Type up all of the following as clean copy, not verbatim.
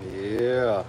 Yeah.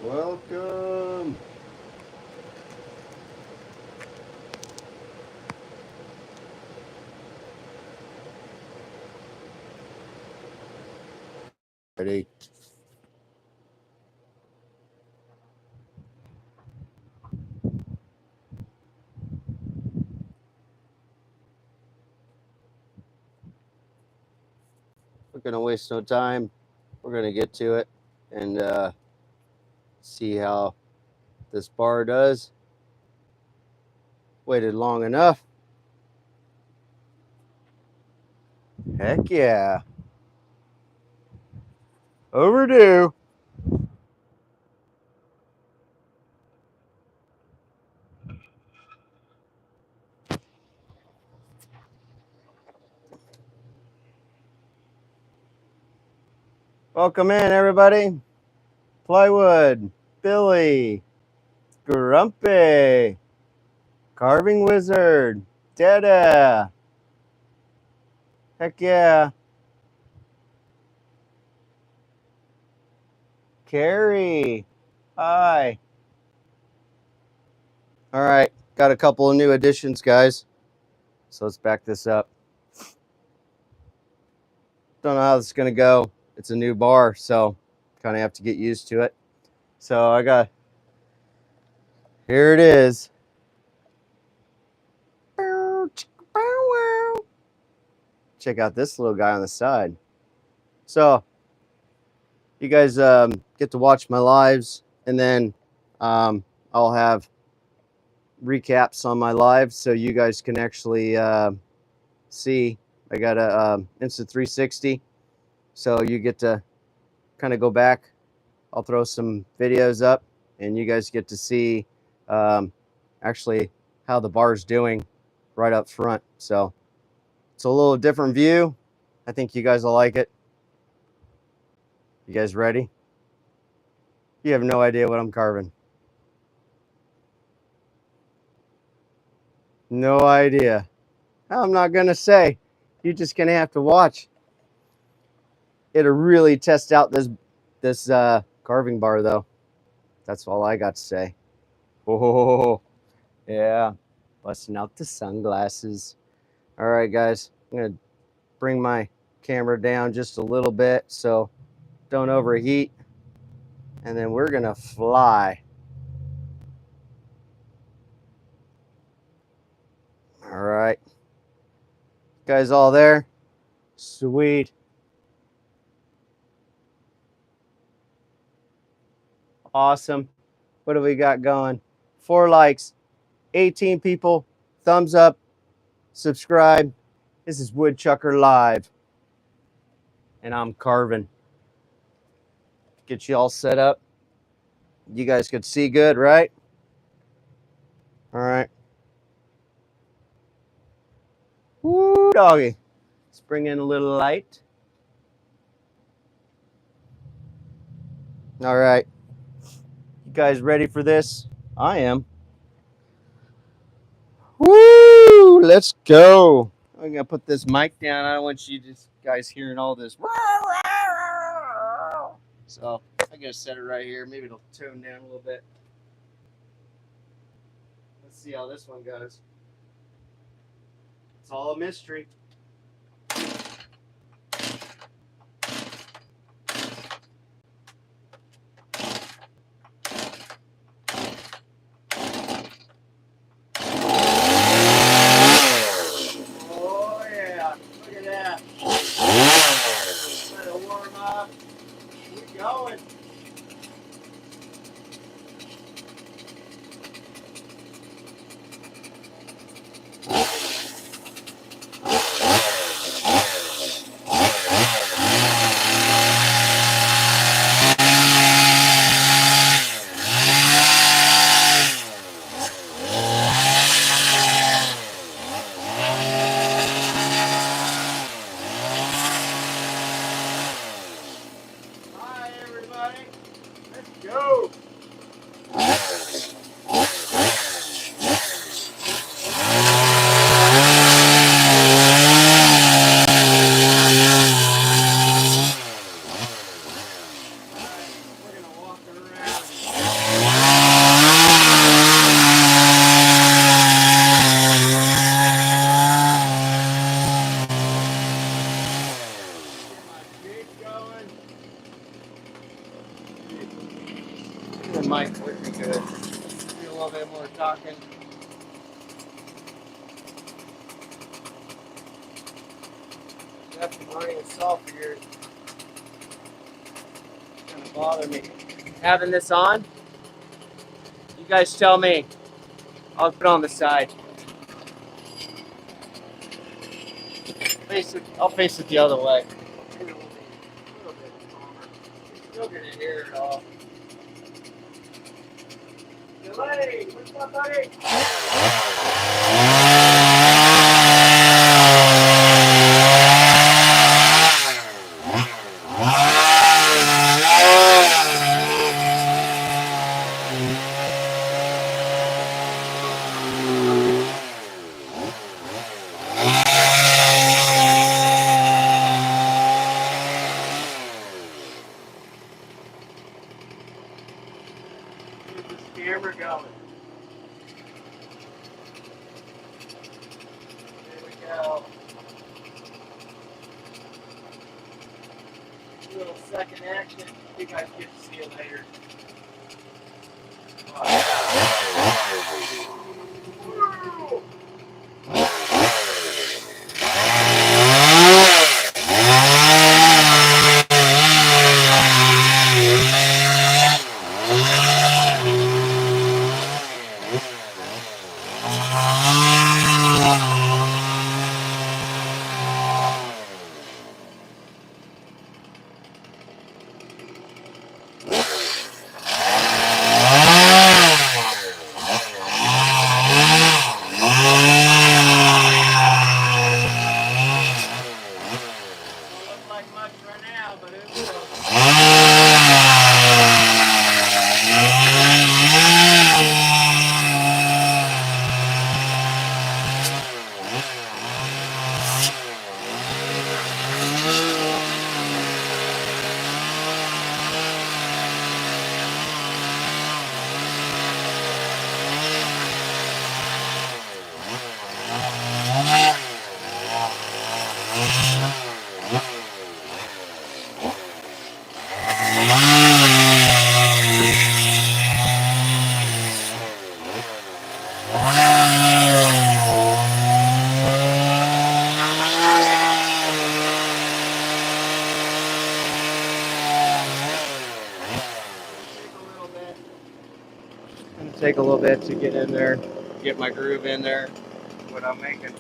Welcome. Ready? We're gonna waste no time. We're gonna get to it and see how this bar does. Waited long enough. Heck yeah. Overdue. Welcome in, everybody. Plywood, Billy, Grumpy, Carving Wizard, Dada. Heck yeah. Carrie. Hi. All right. Got a couple of new additions, guys. So let's back this up. Don't know how this is going to go. It's a new bar, so kind of have to get used to it. So I got, here it is. Check out this little guy on the side. So you guys get to watch my lives, and then I'll have recaps on my lives so you guys can actually see. I got a Insta360, so you get to kind of go back. I'll throw some videos up, and you guys get to see actually how the bar's doing right up front. So it's a little different view. I think you guys will like it. You guys ready? You have no idea what I'm carving. No idea. I'm not gonna say. You're just gonna have to watch. It'll really test out this carving bar, though. That's all I got to say. Oh yeah, busting out the sunglasses. All right, guys. I'm gonna bring my camera down just a little bit so don't overheat, and then we're gonna fly. All right, guys, all there? Sweet. Awesome. What do we got going? 4 likes, 18 people, thumbs up, subscribe. This is Woodchucker Live, and I'm carving. Get you all set up. You guys could see good, right? All right. Woo, doggy. Let's bring in a little light. All right. You guys ready for this? I am. Woo! Let's go. I'm gonna put this mic down. I don't want you guys hearing all this. So I gotta set it right here. Maybe it'll tone down a little bit. Let's see how this one goes. It's all a mystery. Oh him when we're talking. Definitely running a sulfur here. It's gonna bother me. Having this on, you guys tell me. I'll put it on the side. I'll face it the other way. A little bit calmer. You're still gonna hear it all. Delay, what's up, buddy? Get this camera going. There we go. A little second action. You guys get to see it later. Take a little bit to get in there, get my groove in there. What I'm making.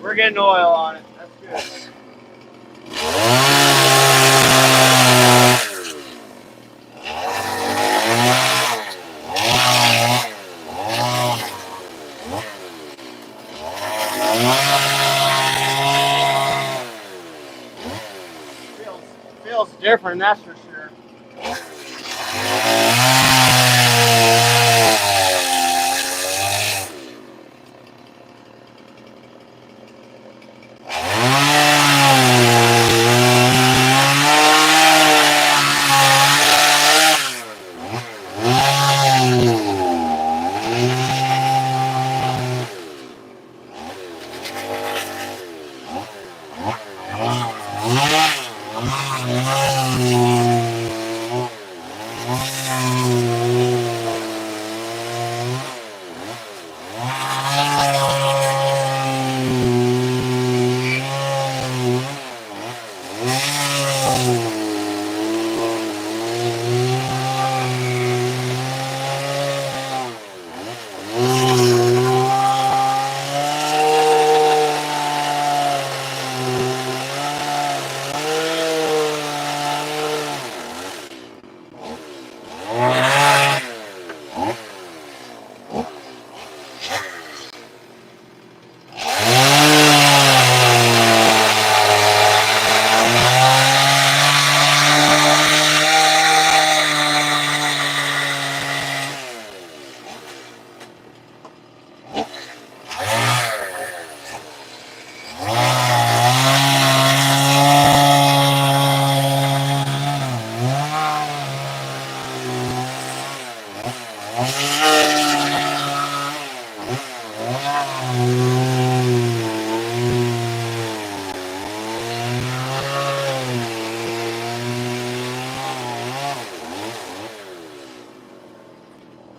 We're getting oil on it. That's good. Feels different, that's for sure.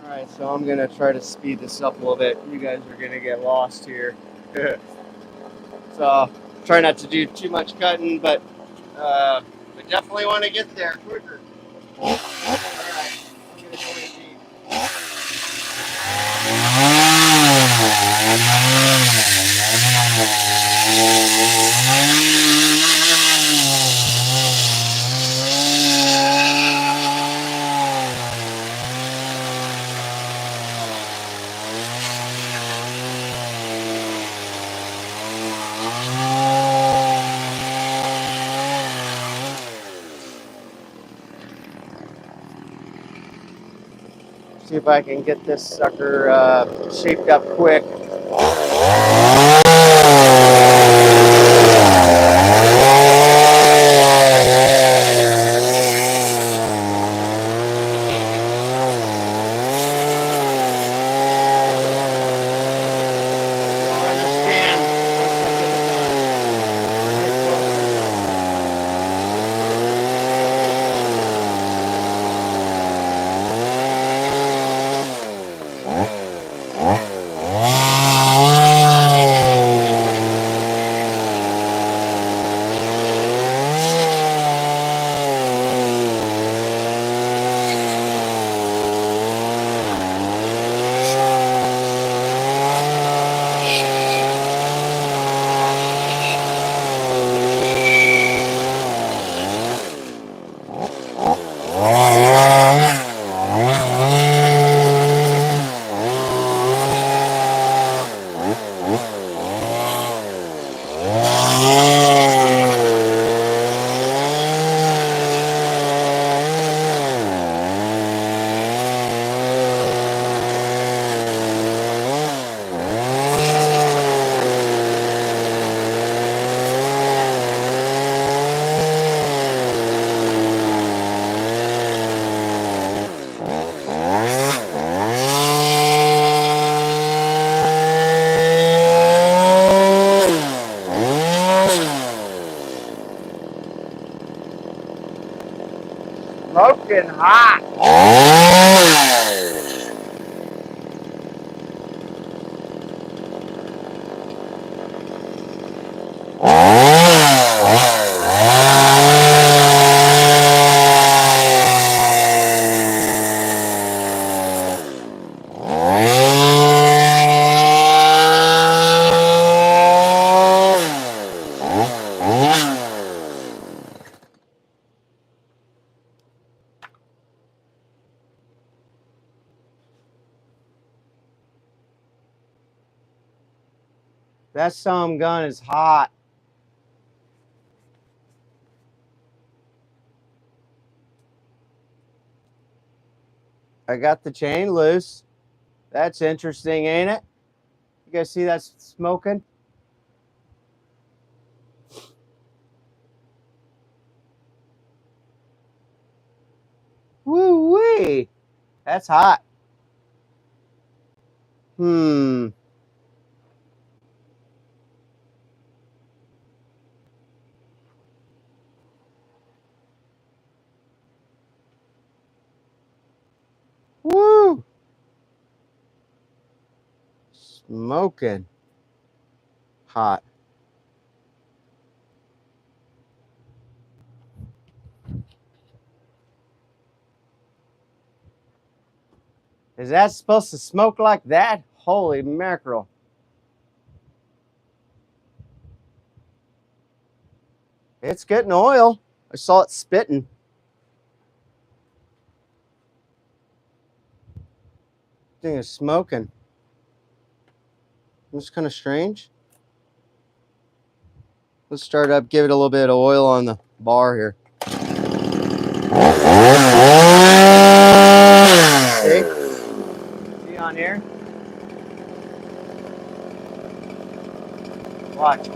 Alright, so I'm going to try to speed this up a little bit. You guys are going to get lost here. So, try not to do too much cutting, but we definitely want to get there quicker. Alright, I'm going to go in deep. See if I can get this sucker shaped up quick. Smoking hot. That some gun is hot. I got the chain loose. That's interesting, ain't it? You guys see that smoking? Woo-wee. That's hot. Hmm. Woo. Smoking. Hot. Is that supposed to smoke like that? Holy mackerel. It's getting oil. I saw it spitting. Thing is smoking. It's kind of strange. Let's start up, give it a little bit of oil on the bar here. See? See on here? Watch. See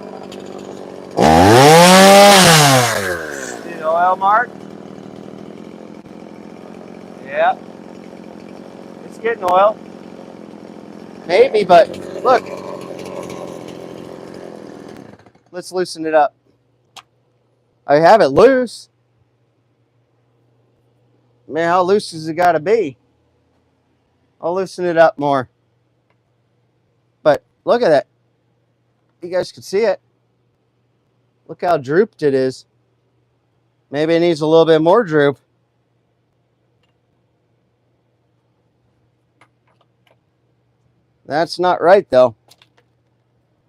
the oil mark? Yep. It's getting oil. Maybe, but look. Let's loosen it up. I have it loose. Man, how loose has it got to be? I'll loosen it up more. But look at that. You guys can see it. Look how drooped it is. Maybe it needs a little bit more droop. That's not right, though.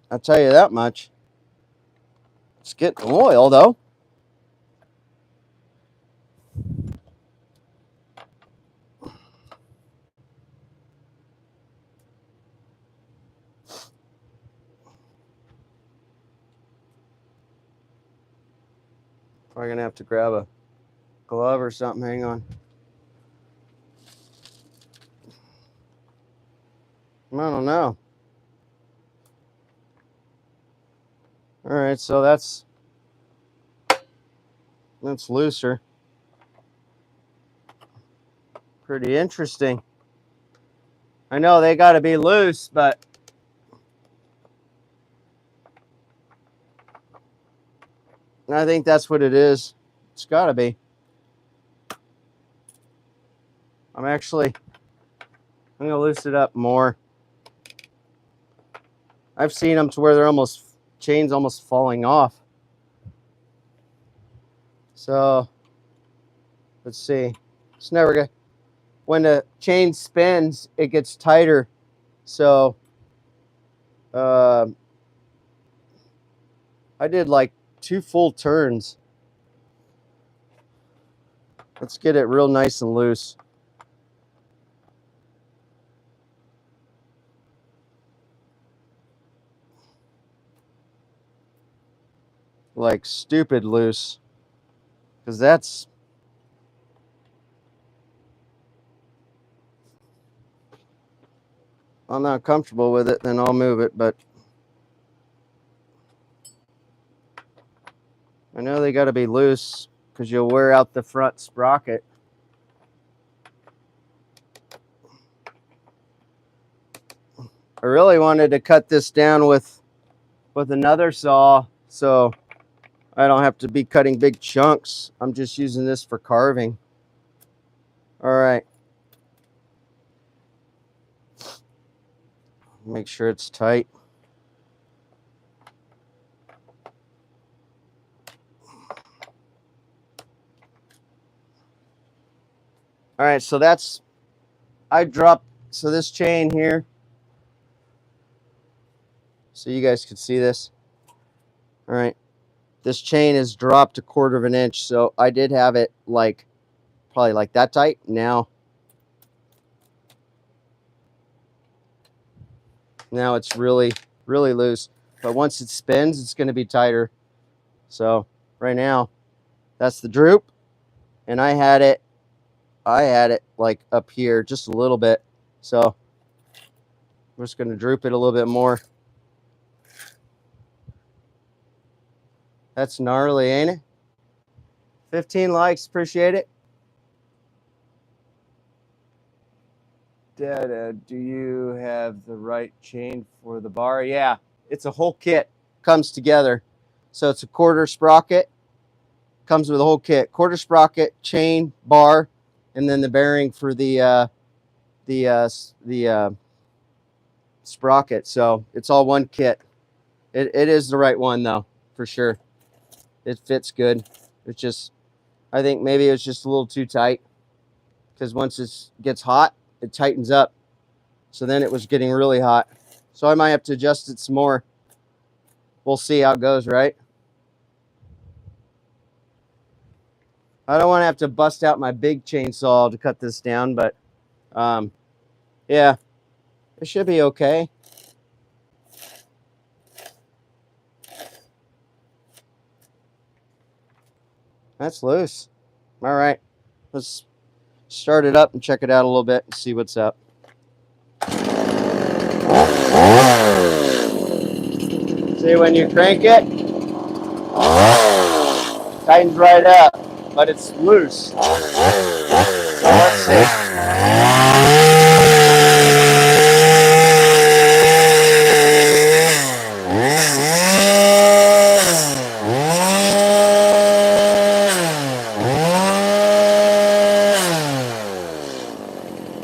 I'll tell you that much. It's getting oil, though. Probably going to have to grab a glove or something. Hang on. I don't know. All right, so that's looser. Pretty interesting. I know they got to be loose, but I think that's what it is. It's got to be. I'm going to loosen it up more. I've seen them to where they're chains almost falling off. So let's see. It's never good. When the chain spins, it gets tighter. So I did like 2 full turns. Let's get it real nice and loose. Like stupid loose. Because that's... I'm not comfortable with it, then I'll move it, but I know they got to be loose because you'll wear out the front sprocket. I really wanted to cut this down with another saw, so I don't have to be cutting big chunks. I'm just using this for carving. All right. Make sure it's tight. All right, so so this chain here, so you guys can see this. All right, this chain is dropped 1/4 of an inch, so I did have it probably like that tight. Now it's really, really loose. but once it spins, it's going to be tighter. So right now, that's the droop, and I had it like up here just a little bit. So I'm just going to droop it a little bit more. That's gnarly, ain't it? 15 likes, appreciate it. Dad, do you have the right chain for the bar? Yeah, it's a whole kit, comes together. So it's a quarter sprocket, comes with a whole kit, quarter sprocket, chain, bar, and then the bearing for the sprocket. So it's all one kit. It is the right one though, for sure. It fits good. It's just, I think maybe it was just a little too tight, because once it gets hot, it tightens up. So then it was getting really hot. So I might have to adjust it some more. We'll see how it goes, right? I don't want to have to bust out my big chainsaw to cut this down, but yeah, it should be okay. That's loose. All right, let's start it up and check it out a little bit and see what's up. See, when you crank it, tightens right up, but it's loose. So let's see.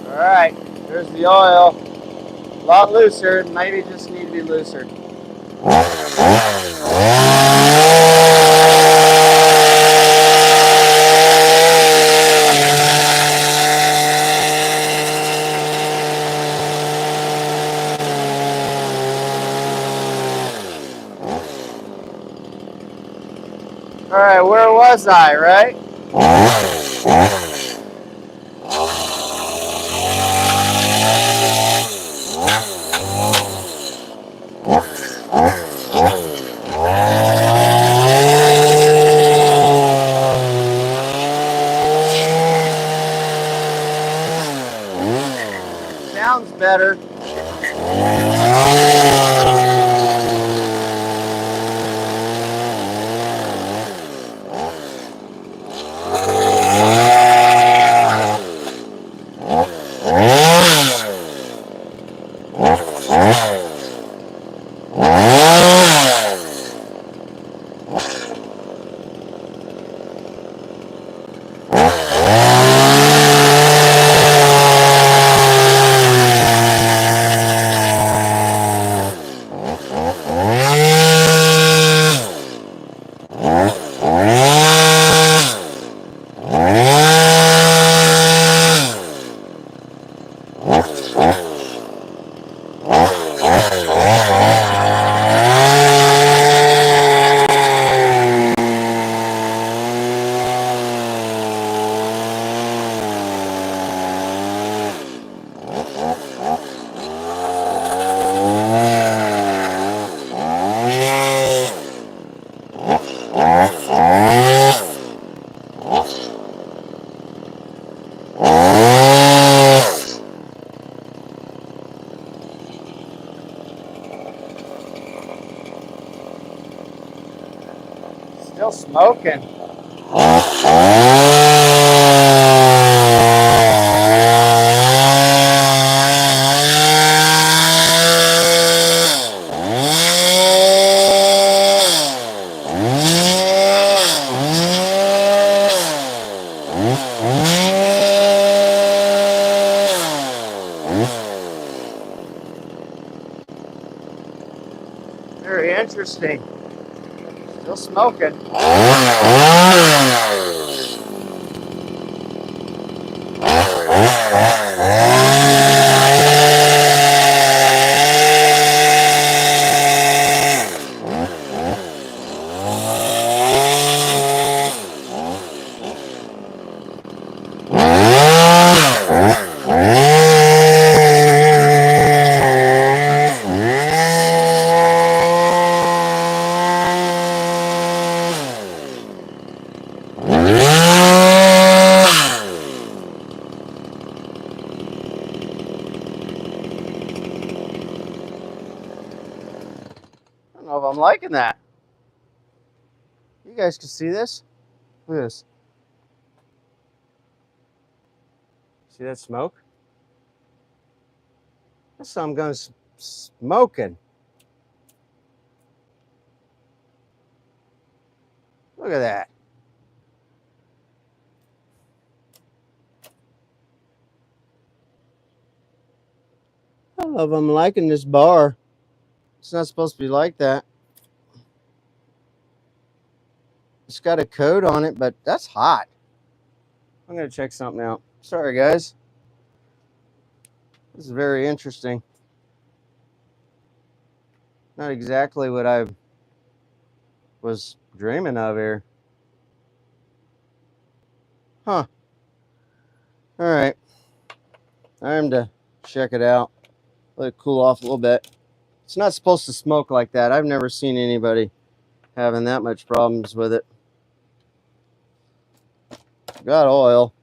All right, there's the oil. A lot looser, maybe just need to be looser. All right, where was I, right? Sounds better. Still smoking. Very interesting. Still smoking. don't know if I'm liking that. You guys can see this? Look at this. See that smoke? That's something going smoking. Look at that. I love I'm liking this bar. It's not supposed to be like that. It's got a coat on it, but that's hot. I'm going to check something out. Sorry, guys. This is very interesting. Not exactly what I was dreaming of here. Huh. All right. Time to check it out. Let it cool off a little bit. It's not supposed to smoke like that. I've never seen anybody having that much problems with it. Got oil.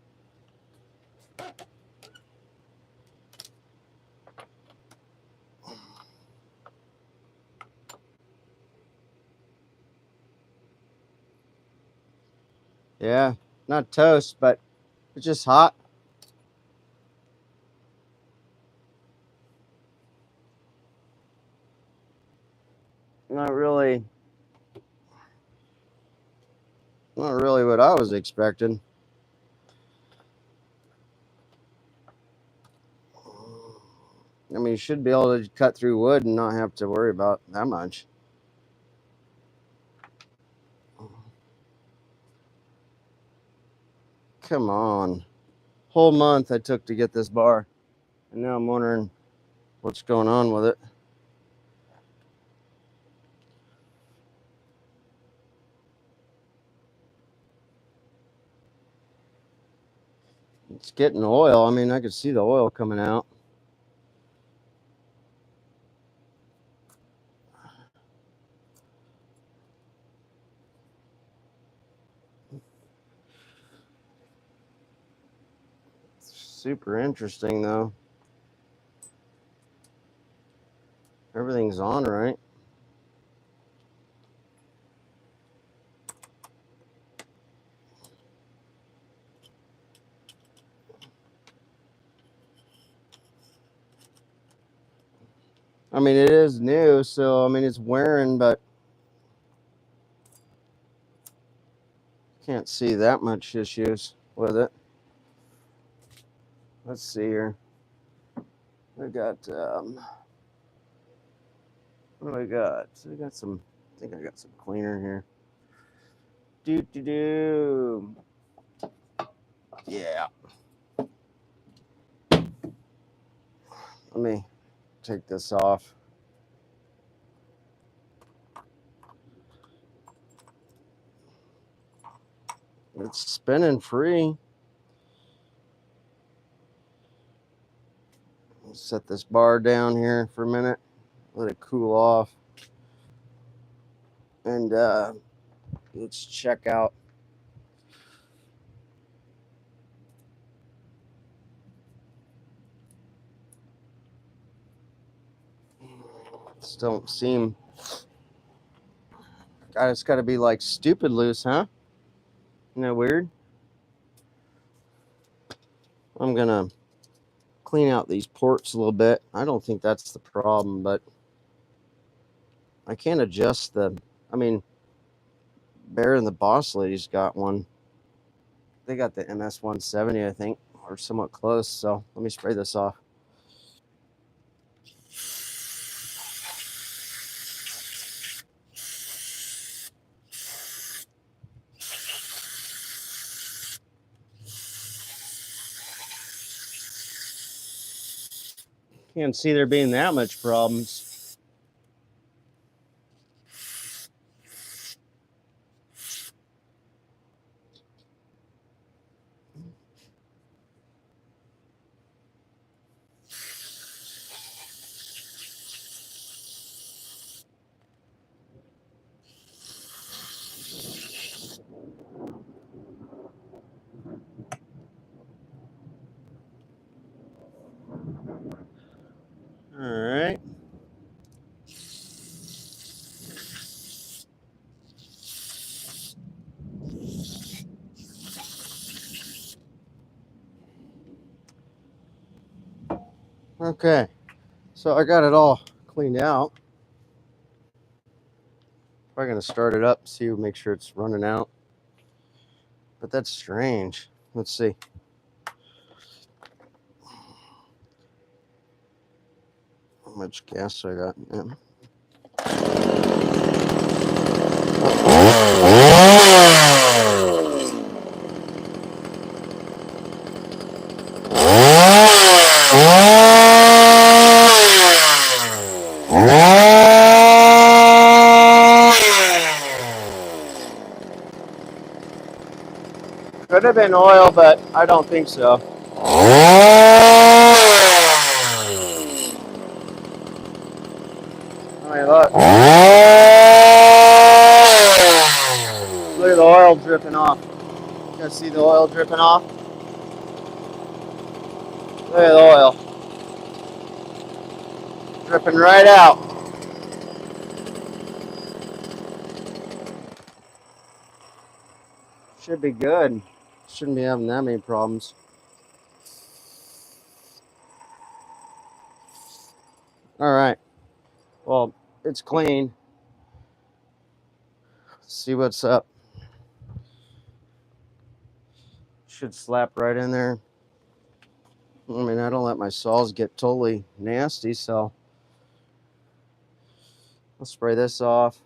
Yeah, not toast, but it's just hot. Not really what I was expecting. I mean, you should be able to cut through wood and not have to worry about that much. Come on. Whole month I took to get this bar, and now I'm wondering what's going on with it. It's getting oil. I mean, I could see the oil coming out. Super interesting, though. Everything's on right. I mean, it is new, so I mean, it's wearing, but can't see that much issues with it. Let's see here. I got, what do I got? So I got some, I think I got some cleaner here. Do. Yeah. Let me take this off. It's spinning free. Set this bar down here for a minute. Let it cool off. And let's check out. Still don't seem. God, it's got to be like stupid loose, huh? Isn't that weird? I'm going to clean out these ports a little bit. I don't think that's the problem, but I can't adjust the. I mean, Bear and the Boss Lady's got one. They got the MS 170, I think, or somewhat close. So let me spray this off. Can't see there being that much problems. All right. Okay, so I got it all cleaned out. Probably gonna start it up, see, make sure it's running out. But that's strange. Let's see. How much gas I got? Yeah. Could have been oil, but I don't think so. I mean, look. Look at the oil dripping off. You guys see the oil dripping off? Look at the oil. Dripping right out. Should be good. Shouldn't be having that many problems. All right. Well, it's clean. Let's see what's up. Should slap right in there. I mean, I don't let my saws get totally nasty, so I'll spray this off.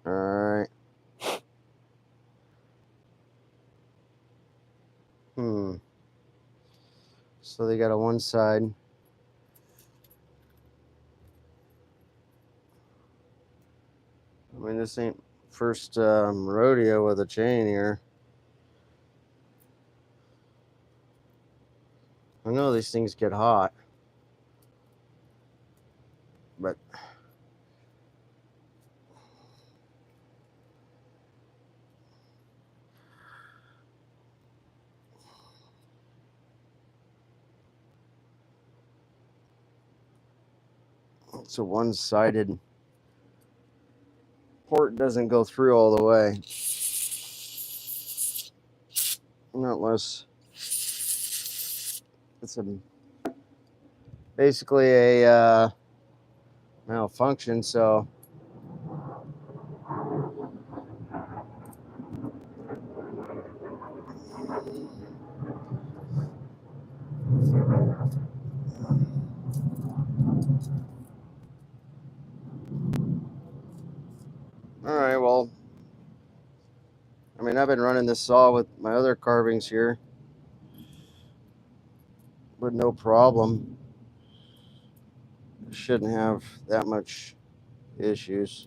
All right. So they got a one side. I mean, this ain't first rodeo with a chain here. I know these things get hot, but it's a one-sided port, doesn't go through all the way. Not unless it's basically a malfunction, so all right, well, I mean, I've been running this saw with my other carvings here with no problem. Shouldn't have that much issues.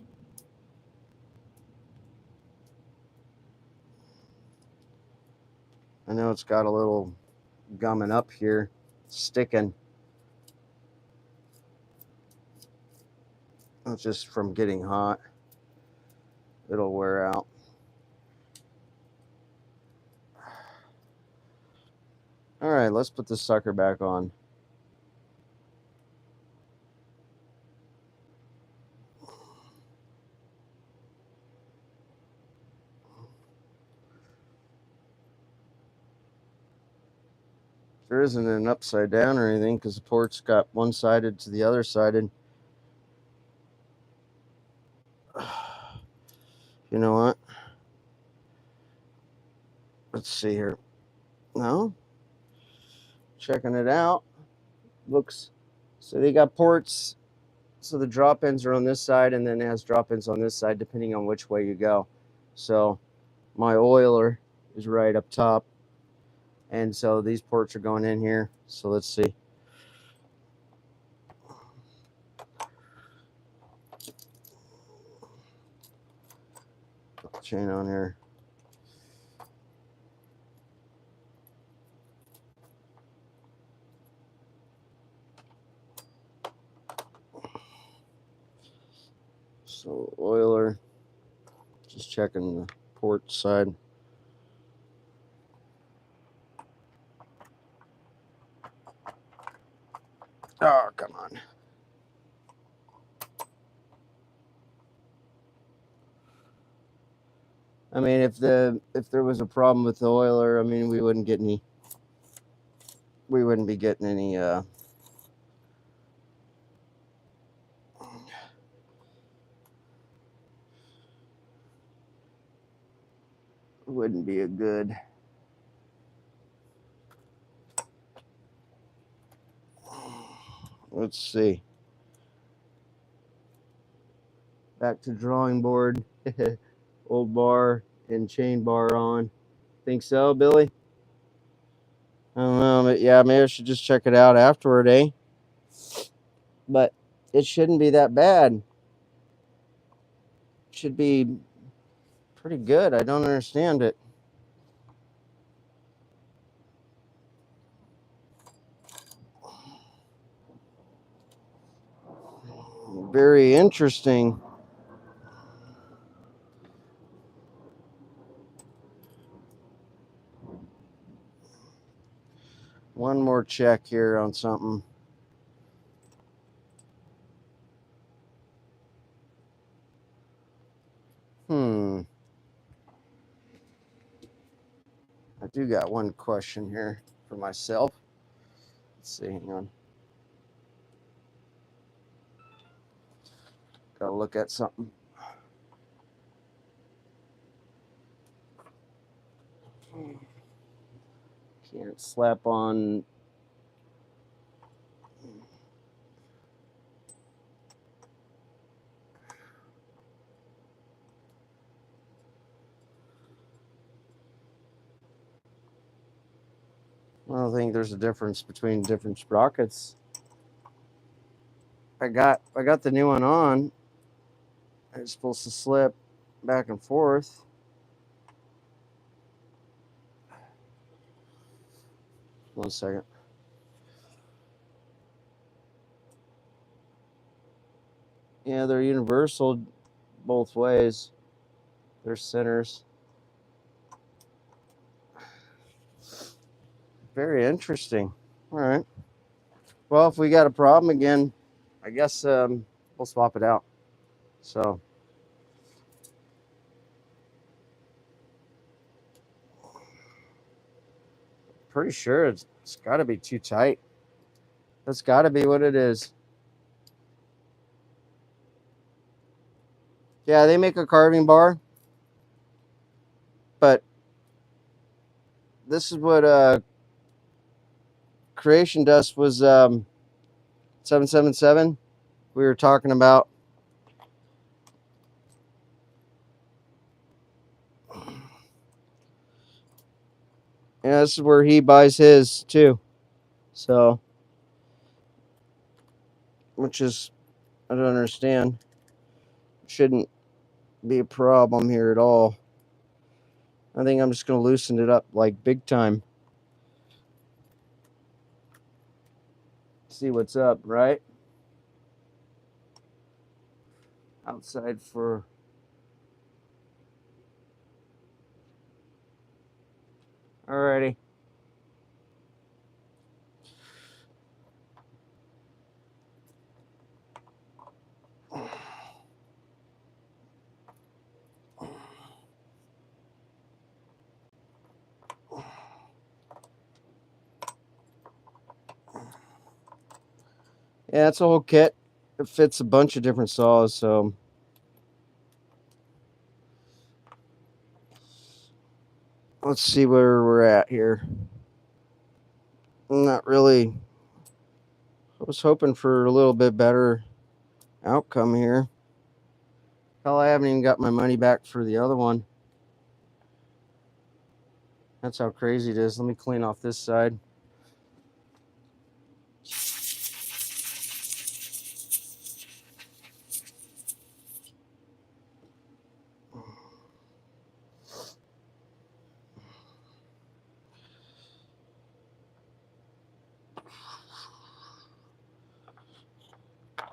I know it's got a little gumming up here, sticking. It's just from getting hot. It'll wear out. All right, let's put this sucker back on. There isn't an upside down or anything because the port's got one-sided to the other sided. You know what? Let's see here. No. Checking it out. Looks, so they got ports. So the drop ends are on this side, and then it has drop ends on this side depending on which way you go. So my oiler is right up top. And so these ports are going in here. So let's see. Put the chain on here. So oiler, just checking the port side. Oh, come on. I mean, if there was a problem with the oiler, I mean, we wouldn't be getting any wouldn't be a good. Let's see. Back to drawing board. Old bar and chain bar on. Think so, Billy? I don't know, but yeah, maybe I should just check it out afterward, eh? But it shouldn't be that bad. It should be pretty good. I don't understand it. Very interesting. One more check here on something. I do got one question here for myself. Let's see, hang on. Gotta look at something. Can't slap on. I don't think there's a difference between different sprockets. I got the new one on. It's supposed to slip back and forth. One second. Yeah, they're universal both ways. They're centers. Very interesting. All right. Well, if we got a problem again, I guess we'll swap it out. So, pretty sure it's got to be too tight. That's got to be what it is. Yeah, they make a carving bar, but this is what Creation Dust was 777. We were talking about. Yeah, this is where he buys his too. So, which is, I don't understand. Shouldn't be a problem here at all. I think I'm just going to loosen it up like big time. See what's up, right? Outside for. Alrighty. Yeah, it's a whole kit. It fits a bunch of different saws, so let's see where we're at here. Not really. I was hoping for a little bit better outcome here. Hell, I haven't even got my money back for the other one. That's how crazy it is. Let me clean off this side.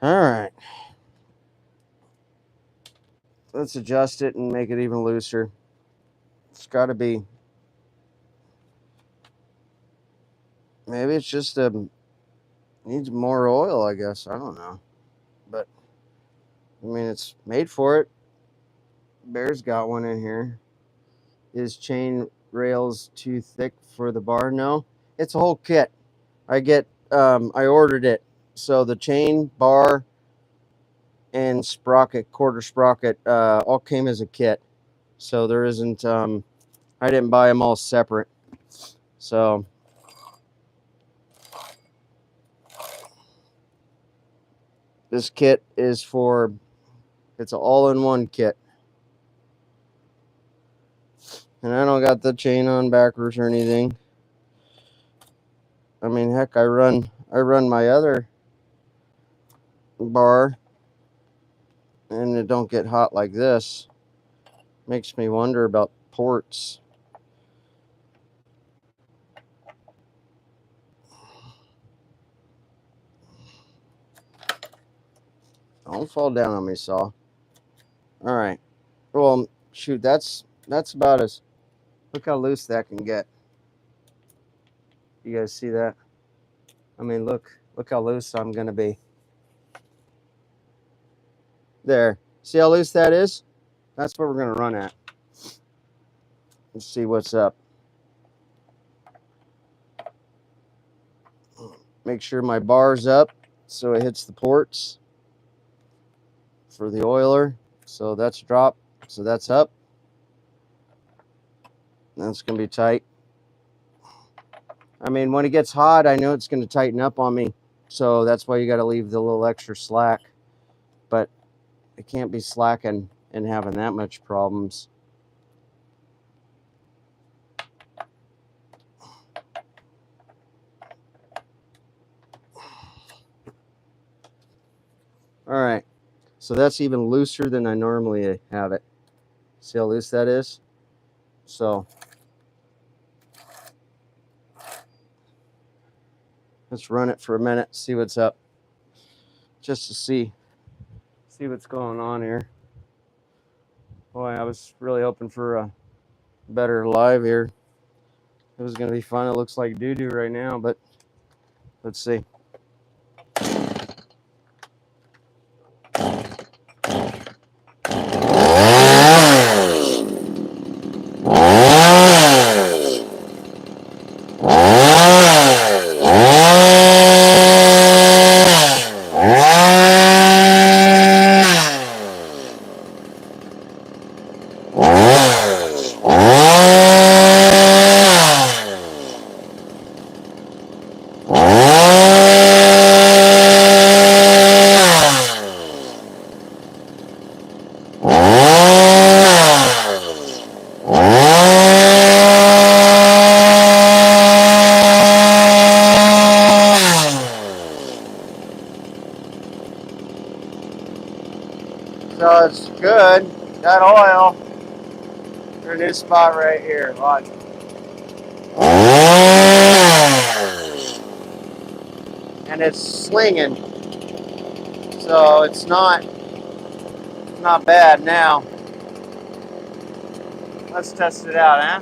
All right. Let's adjust it and make it even looser. It's got to be. Maybe it's just a, Needs more oil, I guess. I don't know. But, I mean, it's made for it. Bear's got one in here. Is chain rails too thick for the bar? No. It's a whole kit. I ordered it. So the chain, bar, and sprocket, quarter sprocket, all came as a kit. So there isn't, I didn't buy them all separate. So this kit is for, it's an all-in-one kit. And I don't got the chain on backwards or anything. I mean, heck, I run my other bar and it don't get hot like this. Makes me wonder about ports. Don't fall down on me, saw. All right. Well, shoot, that's about as, look how loose that can get. You guys see that? I mean, look how loose I'm gonna be. There. See how loose that is? That's what we're gonna run at. Let's see what's up. Make sure my bar's up so it hits the ports for the oiler. So that's drop. So that's up. That's gonna be tight. I mean, when it gets hot, I know it's gonna tighten up on me. So that's why you gotta leave the little extra slack. But it can't be slacking and having that much problems. All right, so that's even looser than I normally have it. See how loose that is? So let's run it for a minute, see what's up, just to see what's going on here. Boy, I was really hoping for a better live here. It was gonna be fun. It looks like doo-doo right now, but let's see. So it's good. Got oil. Your new spot right here. Watch. And it's slinging. So it's not bad now. Let's test it out, huh?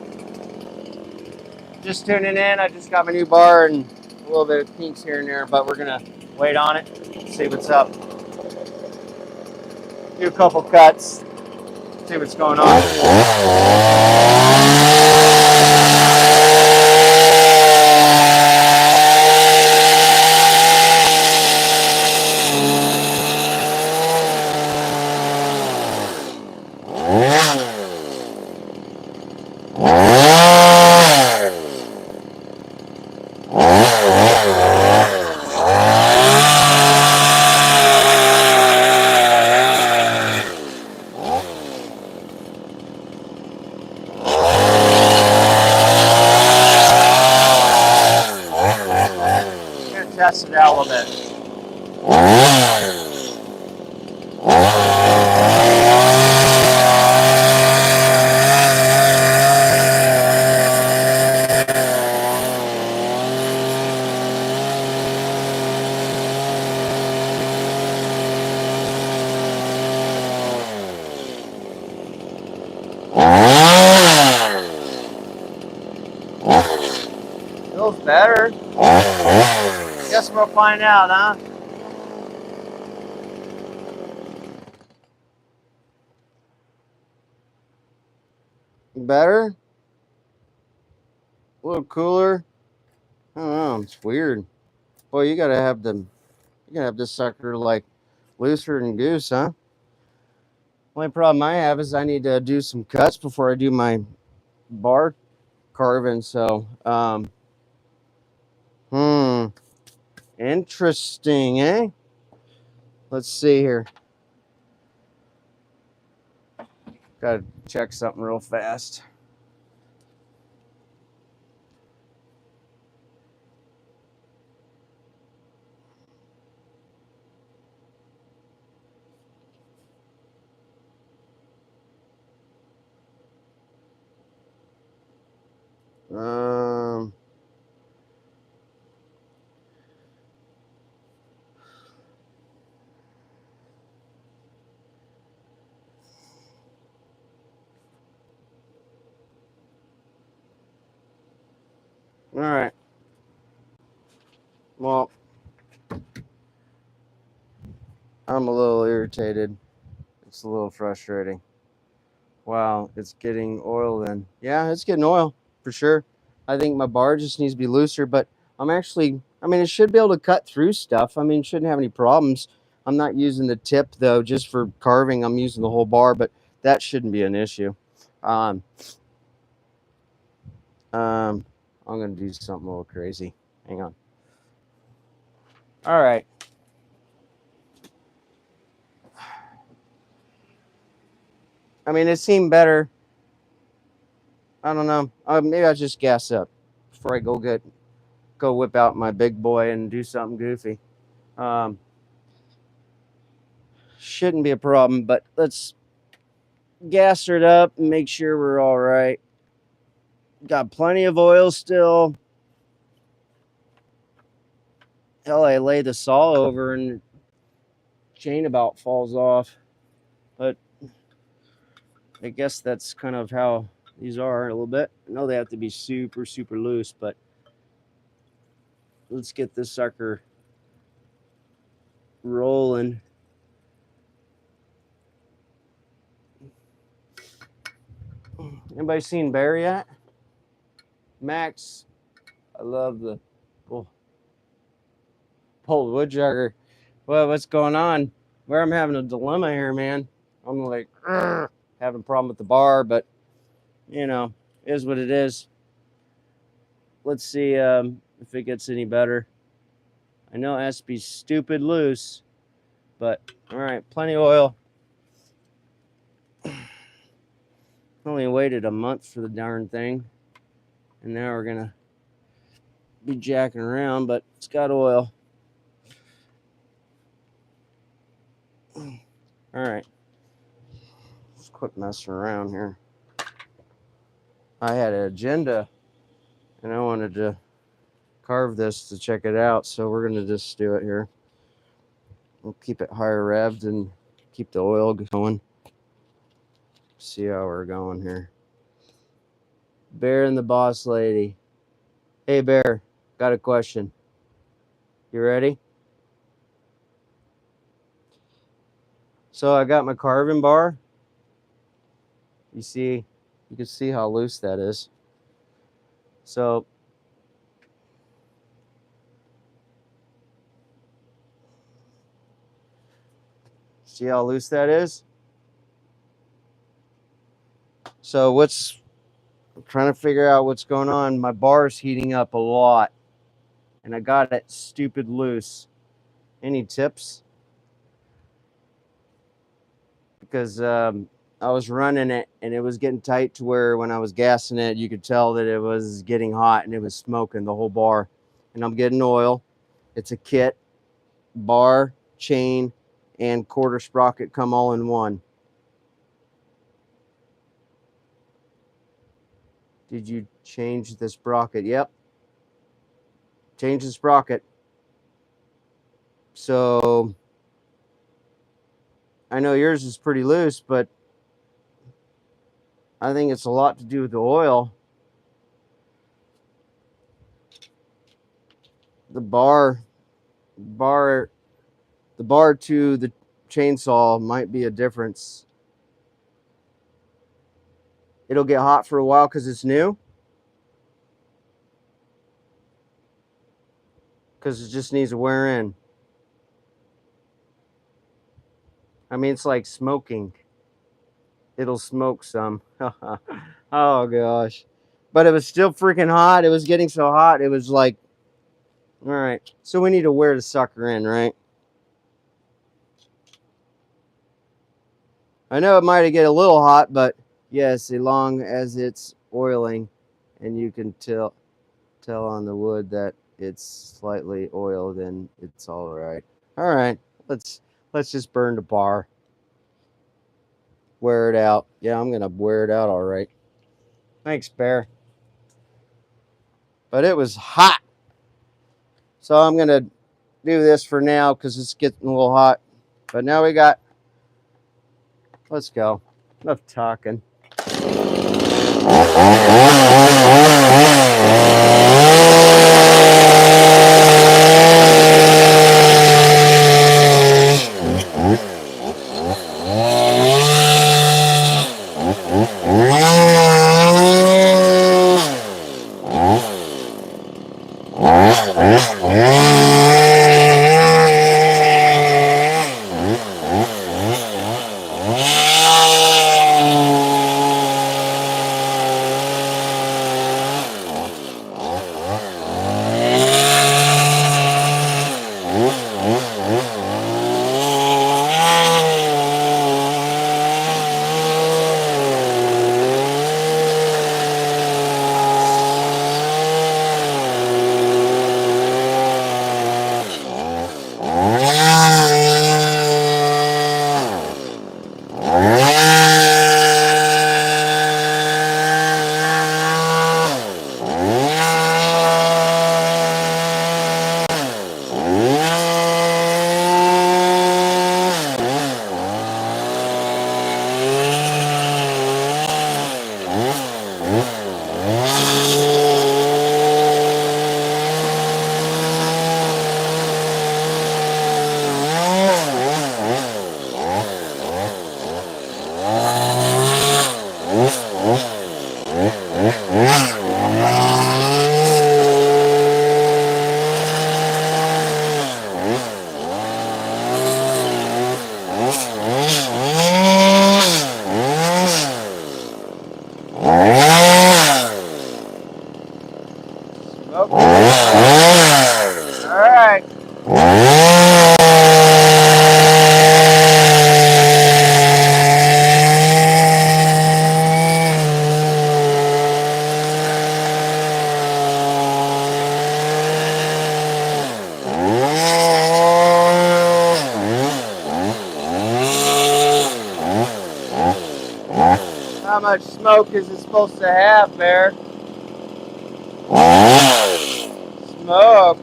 Just tuning in. I just got my new bar and a little bit of kinks here and there, but we're gonna wait on it, see what's up. Do a couple cuts, see what's going on. Test it out a little bit. Feels better. Guess we'll find out, huh? Better? A little cooler? I don't know. It's weird. Boy, you gotta have this sucker like looser than goose, huh? Only problem I have is I need to do some cuts before I do my bar carving. So, interesting, eh? Let's see here. Gotta check something real fast. Um, all right. Well, I'm a little irritated. It's a little frustrating. Wow, it's getting oil then. Yeah, it's getting oil for sure. I think my bar just needs to be looser, but I mean, it should be able to cut through stuff. I mean, shouldn't have any problems. I'm not using the tip though, just for carving. I'm using the whole bar, but that shouldn't be an issue. Um, um, I'm gonna do something a little crazy. Hang on. All right. I mean, it seemed better. I don't know. Maybe I'll just gas up before I go whip out my big boy and do something goofy. Um, shouldn't be a problem, but let's gas it up and make sure we're all right. Got plenty of oil still. Hell, I lay the saw over and the chain about falls off. But I guess that's kind of how these are a little bit. I know they have to be super, super loose, but let's get this sucker rolling. Anybody seen Bear yet? Max, I love the pulled woodjugger. Well, what's going on? Where I'm having a dilemma here, man. I'm like having a problem with the bar, but you know, is what it is. Let's see if it gets any better. I know it has to be stupid loose, but all right, plenty of oil. Only waited a month for the darn thing, and now we're gonna be jacking around, but it's got oil. All right, let's quit messing around here. I had an agenda, and I wanted to carve this to check it out, so we're gonna just do it here. We'll keep it higher revved and keep the oil going. See how we're going here. Bear and the boss lady. Hey, Bear, got a question. You ready? So I got my carving bar. You can see how loose that is. So see how loose that is? So I'm trying to figure out what's going on. My bar's heating up a lot, and I got it stupid loose. Any tips? Because I was running it, and it was getting tight to where when I was gassing it, you could tell that it was getting hot and it was smoking the whole bar. And I'm getting oil. It's a kit, bar, chain, and quarter sprocket come all in one. Did you change the sprocket? Yep. Change the sprocket. So I know yours is pretty loose, but I think it's a lot to do with the oil. The bar bar, the bar to the chainsaw might be a difference. It'll get hot for a while because it's new. Because it just needs to wear in. I mean, it's like smoking. It'll smoke some. Oh gosh. But it was still freaking hot. It was getting so hot. It was like, all right. So we need to wear the sucker in, right? I know it might get a little hot, but yes, as long as it's oiling and you can tell on the wood that it's slightly oiled, then it's all right. All right. Let's just burn the bar. Wear it out. Yeah, I'm going to wear it out all right. Thanks, Bear. But it was hot. So I'm going to do this for now because it's getting a little hot. But now we got, let's go. Enough talking. How much smoke is it supposed to have, Bear? Smoke.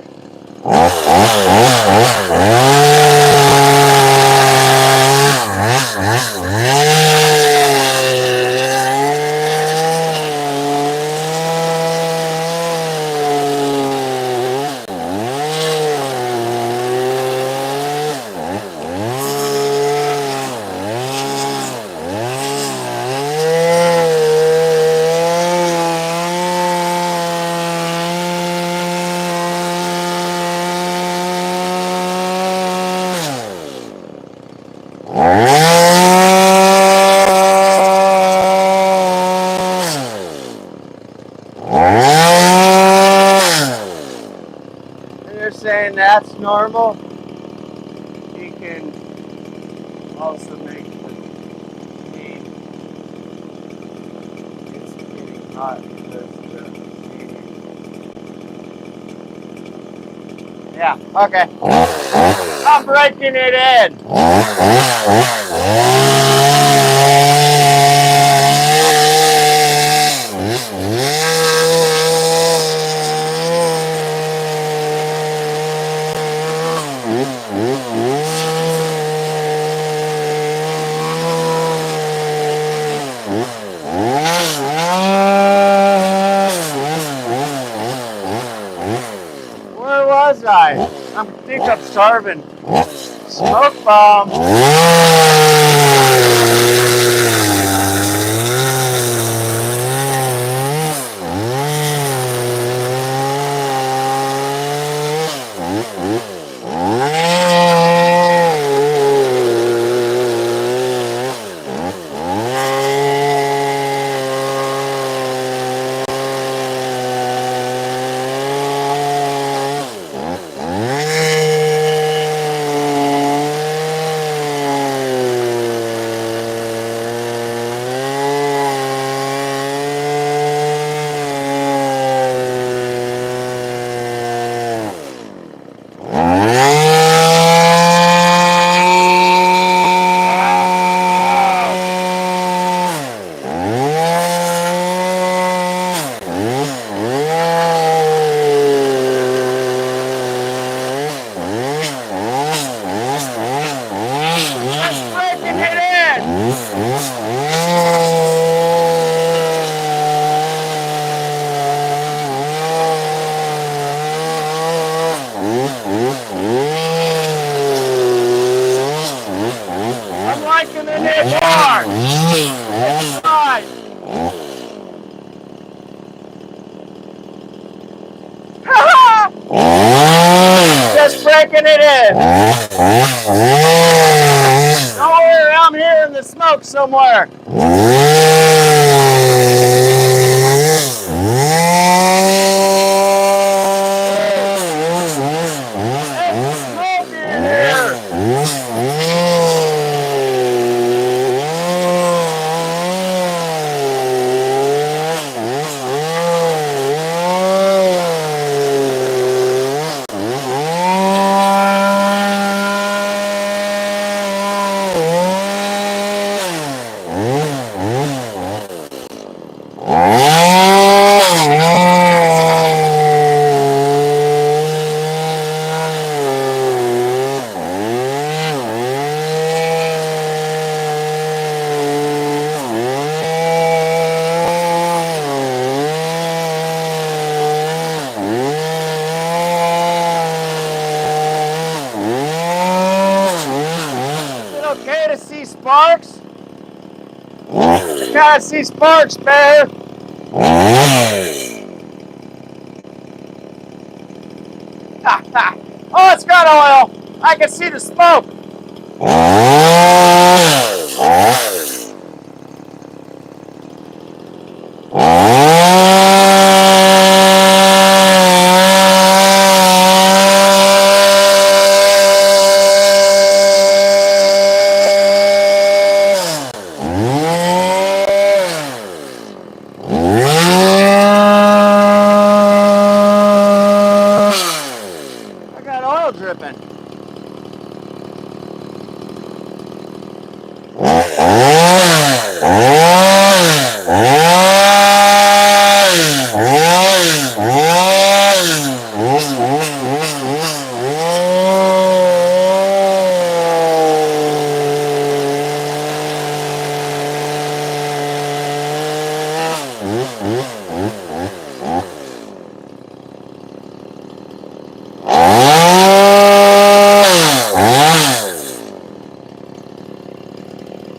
You're saying that's normal? He can also make the heat. It's getting hot because the yeah, okay. I'm breaking it in. Where was I? think I'm starving. Smoke bomb. I'm liking it this hard. It's nice. Just breaking it in. Don't worry, I'm hearing the smoke somewhere. It's smoky in here. Okay to see sparks? You gotta see sparks, bear. Oh, it's got oil. I can see the smoke. I got oil dripping.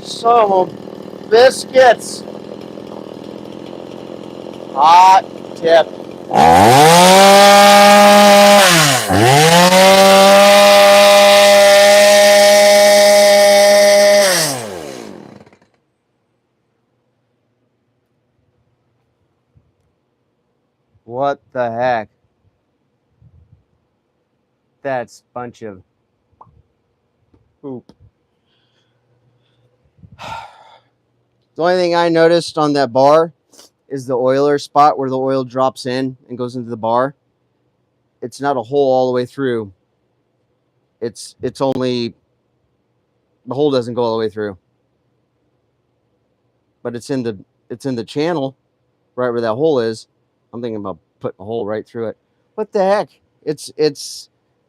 So, biscuits. Hot tip. What the heck? That's a bunch of poop. The only thing I noticed on that bar is the oiler spot where the oil drops in and goes into the bar. It's not a hole all the way through. It's only the hole doesn't go all the way through. But it's in the channel right where that hole is. I'm thinking about putting a hole right through it. What the heck? It's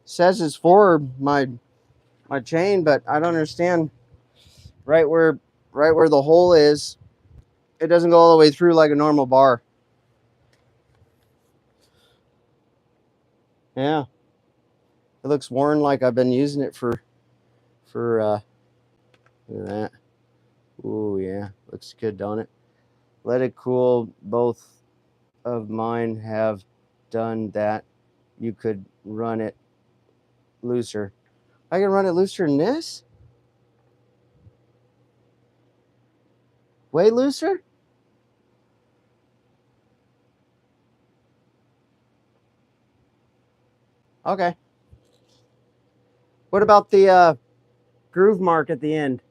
says it's for my chain, but I don't understand. Right where the hole is, it doesn't go all the way through like a normal bar. Yeah. It looks worn like I've been using it for look at that. Ooh, yeah. Looks good, don't it? Let it cool. Both of mine have done that. You could run it looser. I can run it looser than this? Way looser? Okay. What about the groove mark at the end?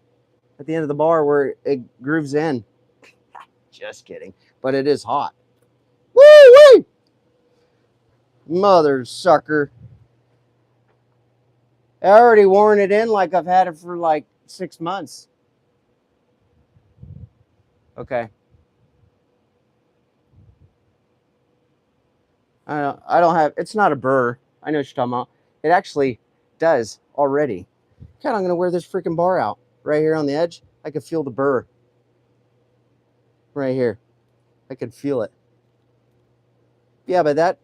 At the end of the bar where it grooves in? Just kidding. But it is hot. Woo-wee! Mother sucker. I already worn it in like I've had it for like 6 months. Okay. I don't have, it's not a burr. I know what you're talking about. It actually does already. God, I'm going to wear this freaking bar out. Right here on the edge, I could feel the burr. Right here. I could feel it. Yeah, but that,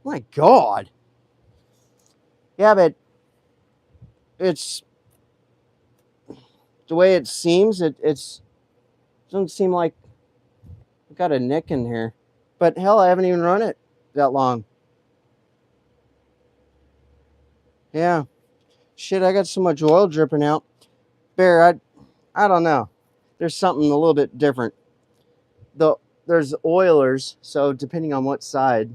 my God. Yeah, but it's, the way it seems, it's, doesn't seem like I got a nick in here. But hell, I haven't even run it that long. Yeah. Shit, I got so much oil dripping out. Bear, I don't know. There's something a little bit different. There's oilers, so depending on what side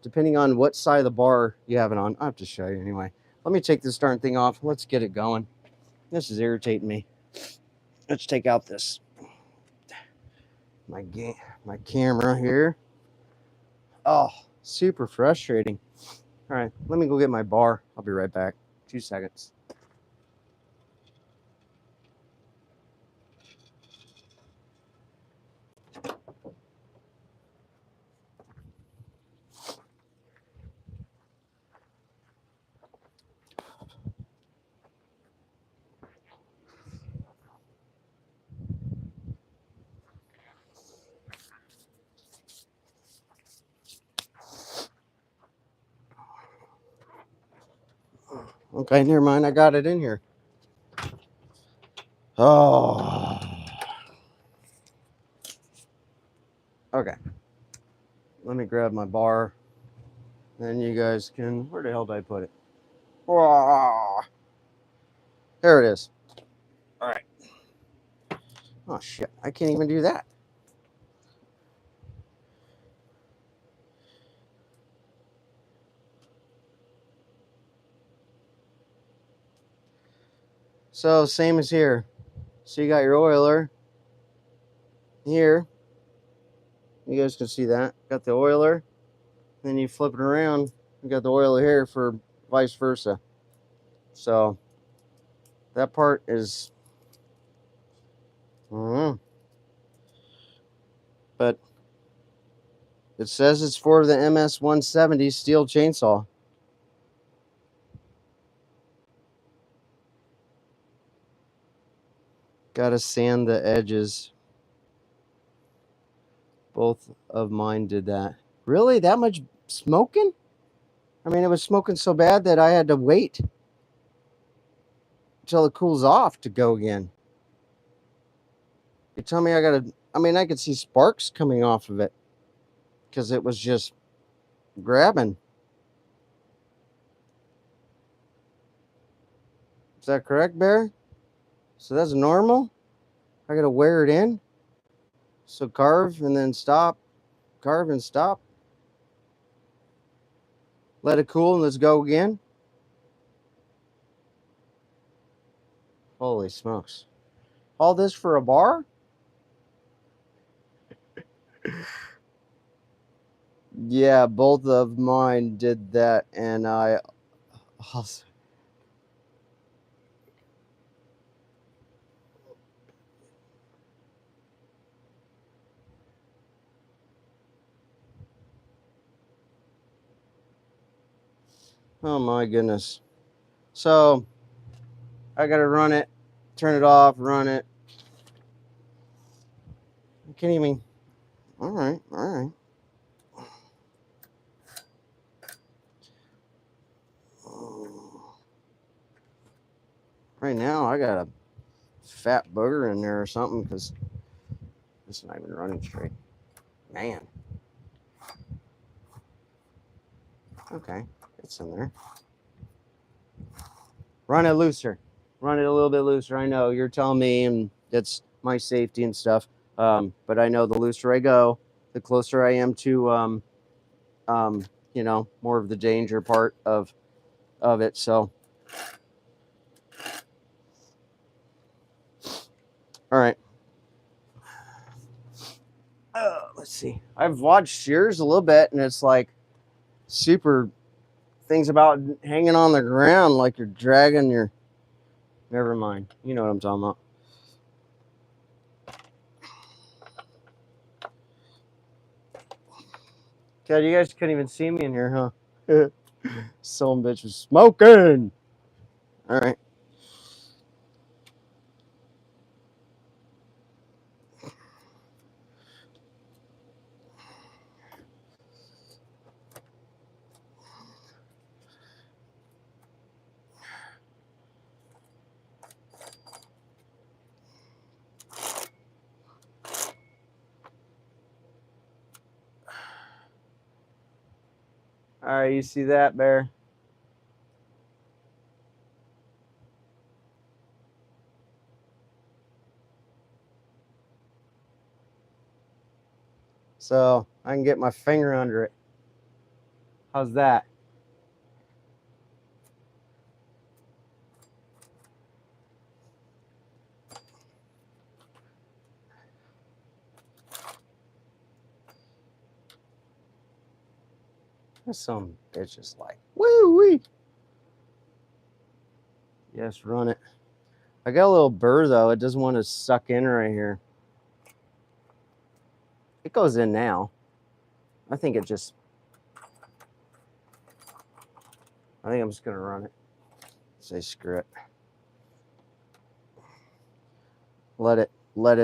of the bar you have it on, I have to show you anyway. Let me take this darn thing off. Let's get it going. This is irritating me. Let's take out this my camera here. Oh, super frustrating. All right, let me go get my bar. I'll be right back. 2 seconds. Okay, never mind. I got it in here. Oh. Okay. Let me grab my bar. Then you guys can. Where the hell did I put it? Oh, there it is. All right. Oh, shit. I can't even do that. So, same as here. So, you got your oiler here. You guys can see that. Got the oiler. Then you flip it around. You got the oiler here for vice versa. So, that part is. But it says it's for the MS 170 steel chainsaw. Gotta sand the edges. Both of mine did that. Really? That much smoking? I mean, it was smoking so bad that I had to wait until it cools off to go again. You tell me I gotta. I mean, I could see sparks coming off of it because it was just grabbing. Is that correct, Bear? So that's normal? I gotta wear it in? So carve and then stop. Carve and stop. Let it cool and let's go again. Holy smokes. All this for a bar? Yeah, both of mine did that, and I also. Oh my goodness. So I gotta run it, turn it off, run it. I can't even. All right, all right. Right now, I got a fat booger in there or something because it's not even running straight. Man. Okay, it's in there. Run it looser. Run it a little bit looser. I know you're telling me, and it's my safety and stuff. But I know the looser I go, the closer I am to, you know, more of the danger part of it. So, all right. Let's see. I've watched yours a little bit, and it's like super things about hanging on the ground, like you're dragging your. Never mind. You know what I'm talking about. God, you guys couldn't even see me in here, huh? Some bitch was smoking. All right. All right, you see that, Bear? So I can get my finger under it. How's that? There's some bitches like, woo wee. Yes, run it. I got a little burr though. It doesn't want to suck in right here. It goes in now. I think I'm just gonna run it. Say screw it. Let it wear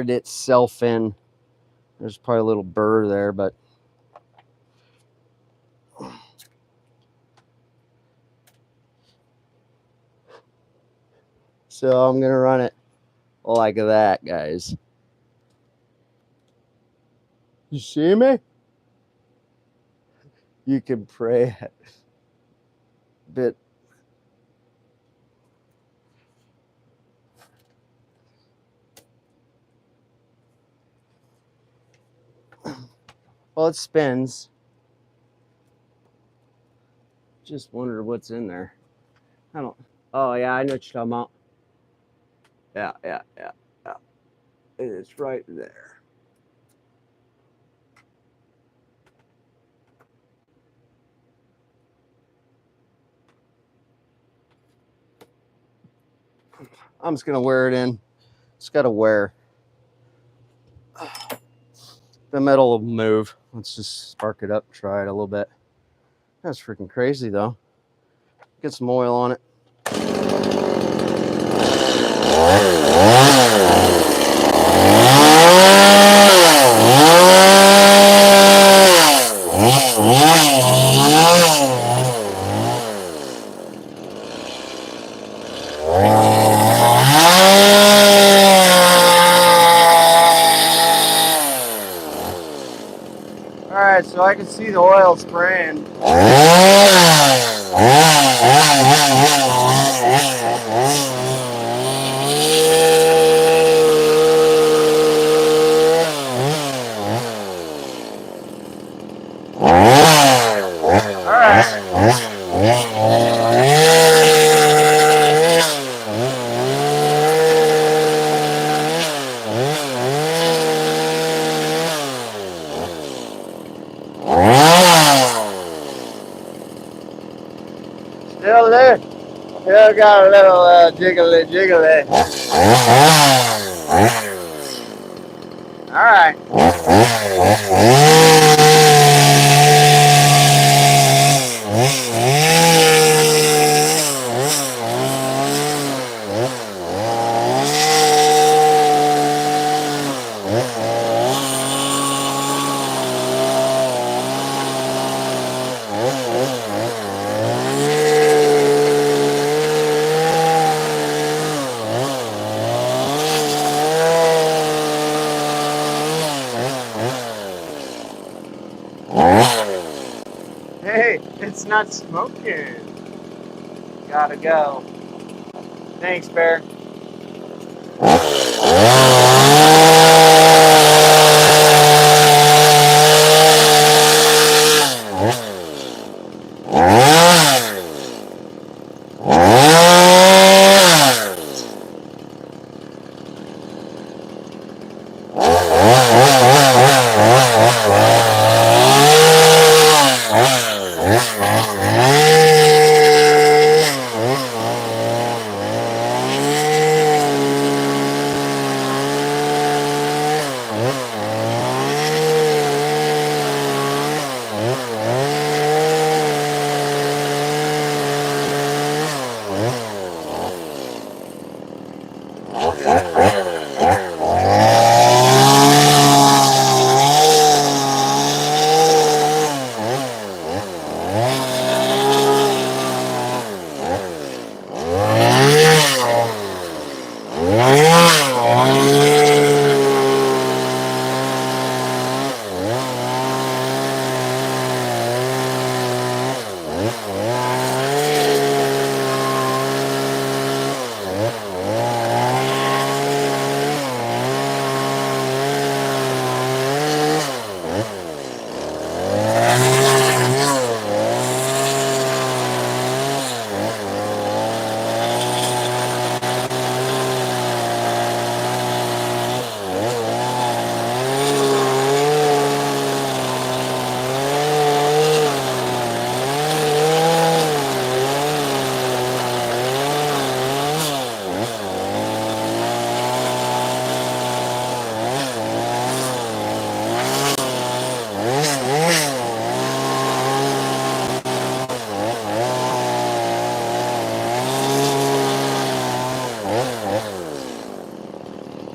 it itself in. There's probably a little burr there, but so I'm gonna run it like that, guys. You see me? You can pray a bit. Well, it spins. Just wonder what's in there. I don't. Oh yeah, I know what you're talking about. Yeah. It's right there. I'm just gonna wear it in. It's got to wear. The metal will move. Let's just spark it up. Try it a little bit. That's freaking crazy though. Get some oil on it. Alright, so I can see the oil spraying. Still there. Still got a little jiggly. All right. not smoking. Gotta go. Thanks, Bear.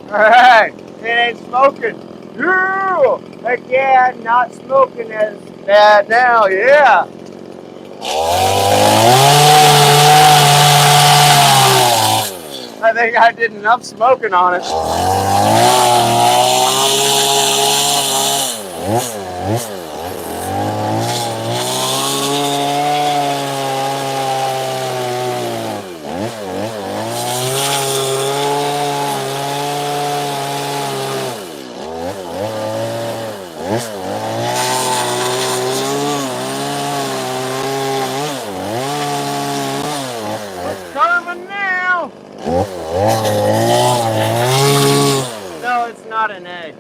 Alright, it ain't smoking. Yeah! Heck yeah, not smoking as bad now, yeah. I think I did enough smoking on it. It's coming now. No, it's not an egg.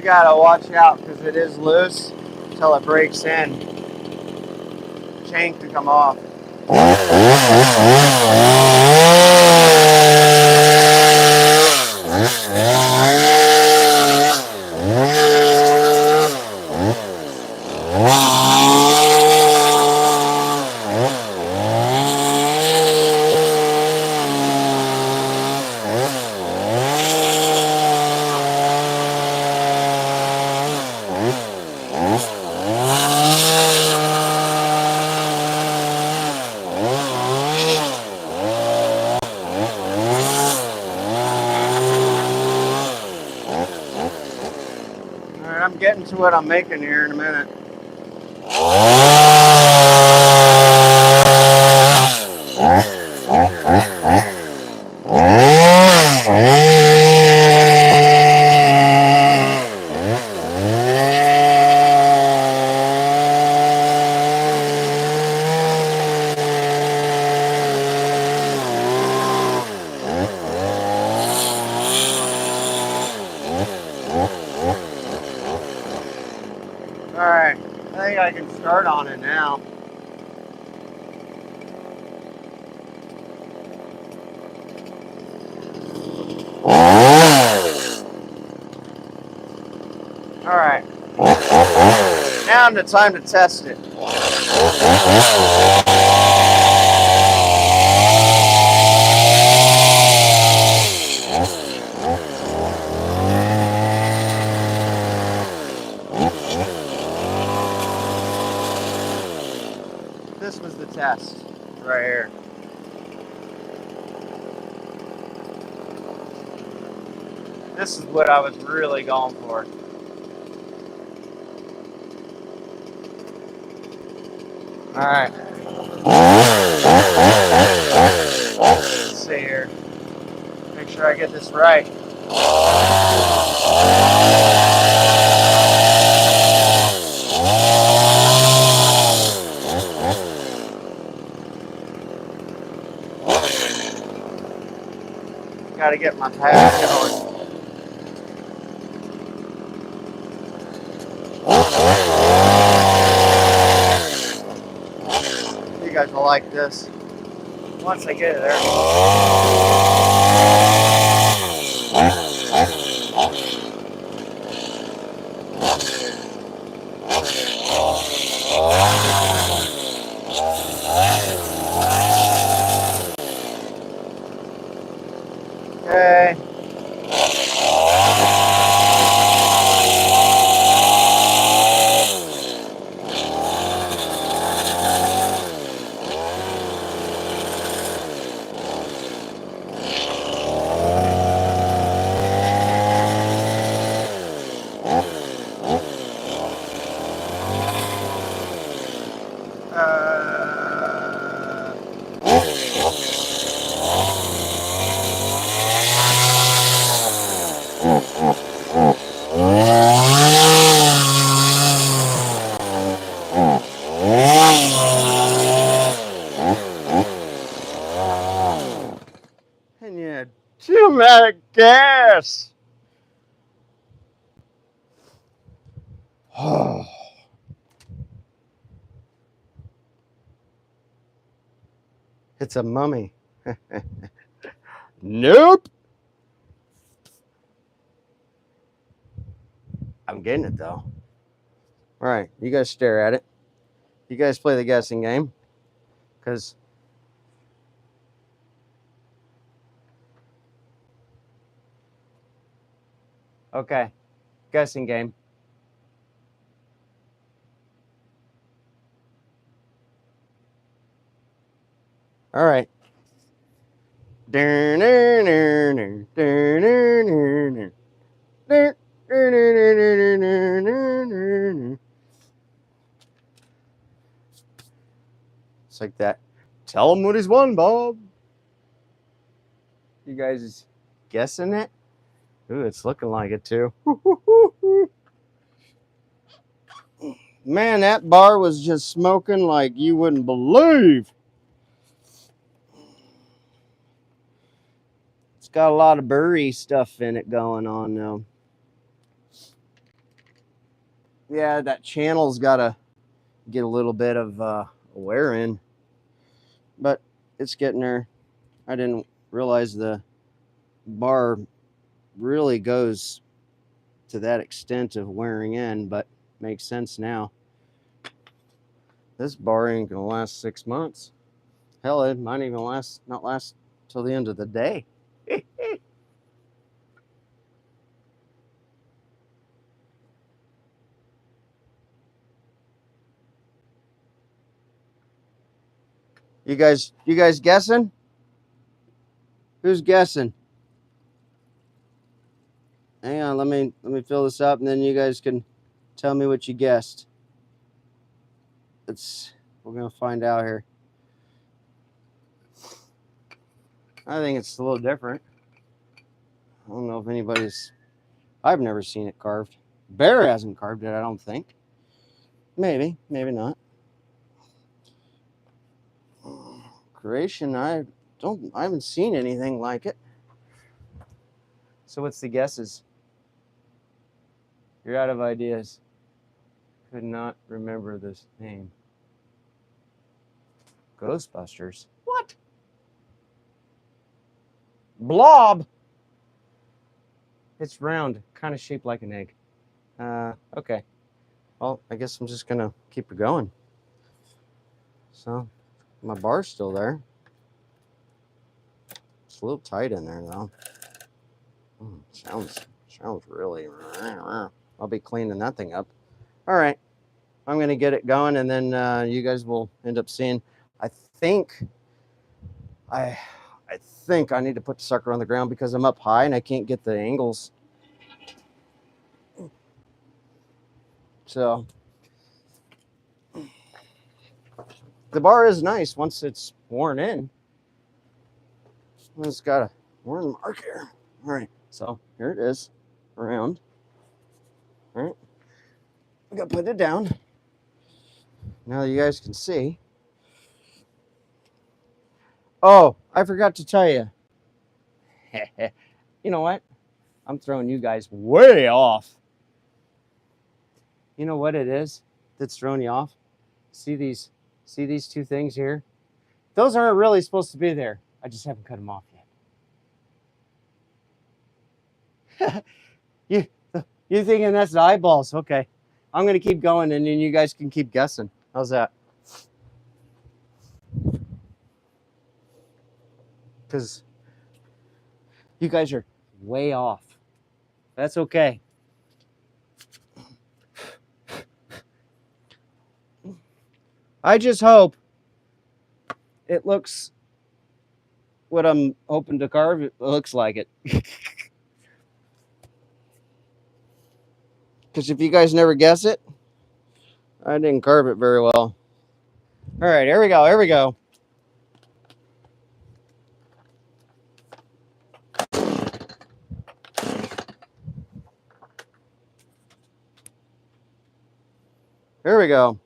gotta watch out because it is loose until it breaks in. Chain can come off. Alright, I'm getting to what I'm making here in a minute. Alright, I think I can start on it now. Alright, now the time to test it. This was the test right here. This is what I was really going for. Alright. Let's see here. Make sure I get this right. Gotta get my pad going. You guys will like this once I get it there. Okay. And you had too much gas. It's a mummy. Nope. I'm getting it though. All right, you guys stare at it. You guys play the guessing game. Because okay, guessing game. All right. It's like that. Tell him what he's won, Bob. You guys guessing it? Ooh, it's looking like it too. Man, that bar was just smoking like you wouldn't believe. It's got a lot of burry stuff in it going on now. yeah, that channel's got to get a little bit of wear in, but it's getting there. I didn't realize the bar really goes to that extent of wearing in, but makes sense now. This bar ain't gonna last 6 months. Hell, it might even not last till the end of the day. You guys guessing? Who's guessing? Hang on, let me fill this up, and then you guys can tell me what you guessed. We're gonna find out here. I think it's a little different. I don't know if I've never seen it carved. Bear hasn't carved it, I don't think. Maybe not. Creation, I haven't seen anything like it. So what's the guesses? You're out of ideas. Could not remember this name. Ghostbusters. What? Blob. It's round, kind of shaped like an egg. Okay. Well, I guess I'm just gonna keep it going. So, my bar's still there. It's a little tight in there though. Sounds really. I'll be cleaning that thing up. All right, I'm gonna get it going, and then you guys will end up seeing. I think I need to put the sucker on the ground because I'm up high and I can't get the angles. So the bar is nice once it's worn in. It's got a worn mark here. All right, so here it is, around. All right, I gotta put it down. Now you guys can see. Oh, I forgot to tell you. You know what? I'm throwing you guys way off. You know what it is that's throwing you off? See these two things here? Those aren't really supposed to be there. I just haven't cut them off yet. You thinking that's the eyeballs? Okay, I'm gonna keep going, and then you guys can keep guessing. How's that? Because you guys are way off. That's okay. I just hope it looks what I'm hoping to carve. It looks like it. Because if you guys never guess it, I didn't carve it very well. All right, here we go. Here we go. Here we go.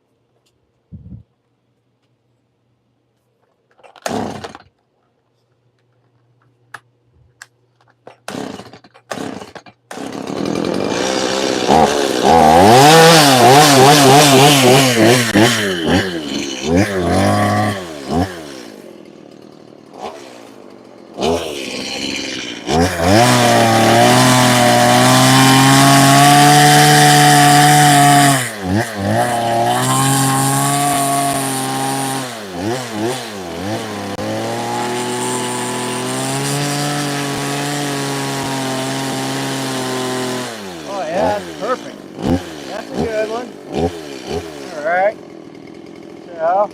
Oh yeah, that's perfect. That's a good one. All right. So.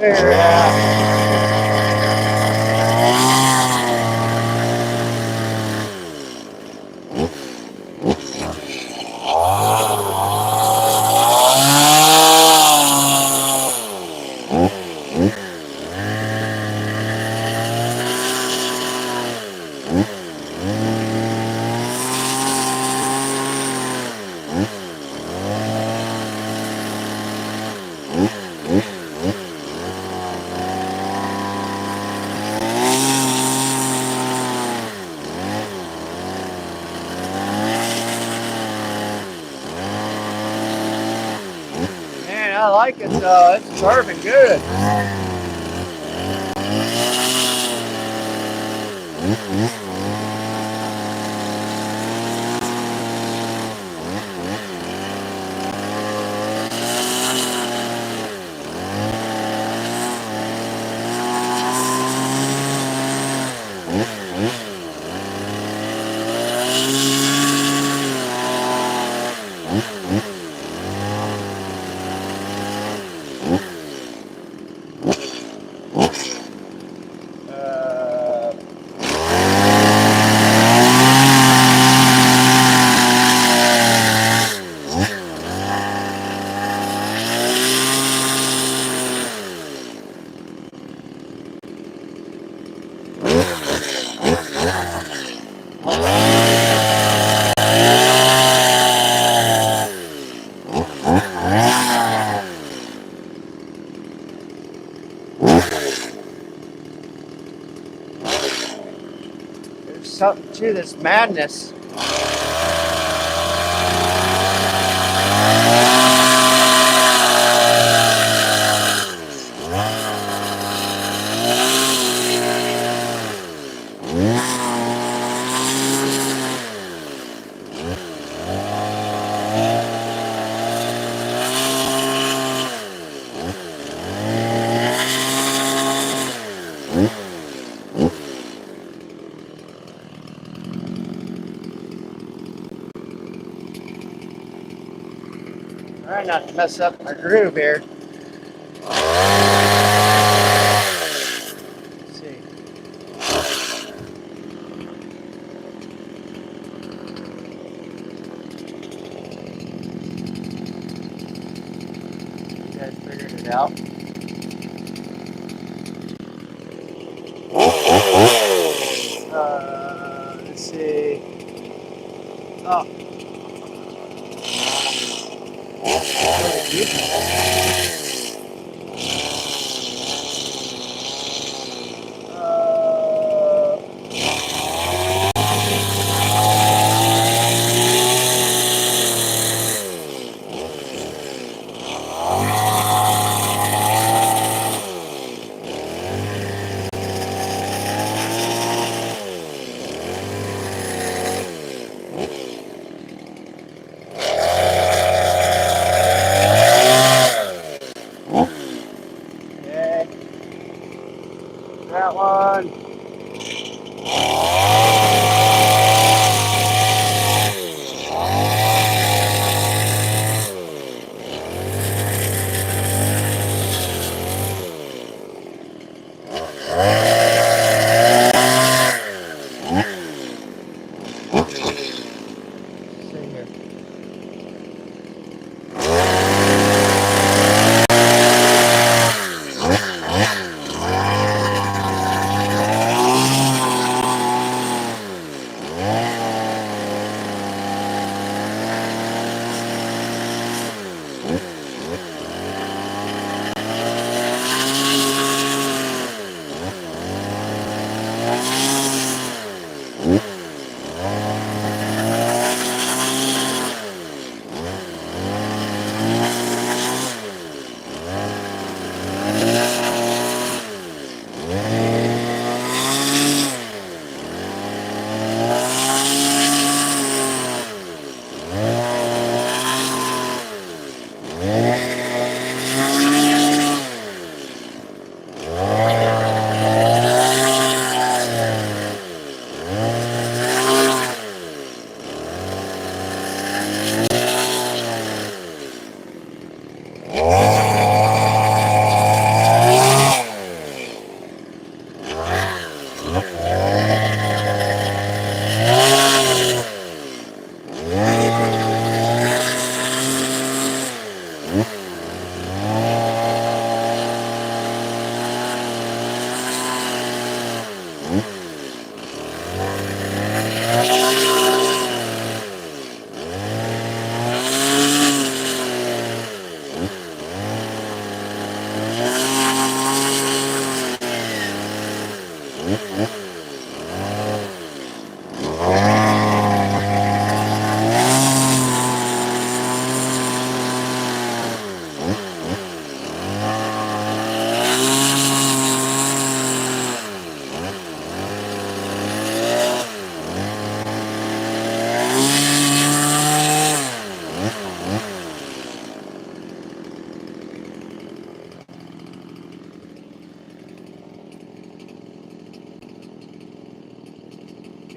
Figure it out. mean, I like it though. It's perfect good. There's something to this madness. Trying not to mess up my groove here. Let's see. You guys figured it out. Let's see. Oh.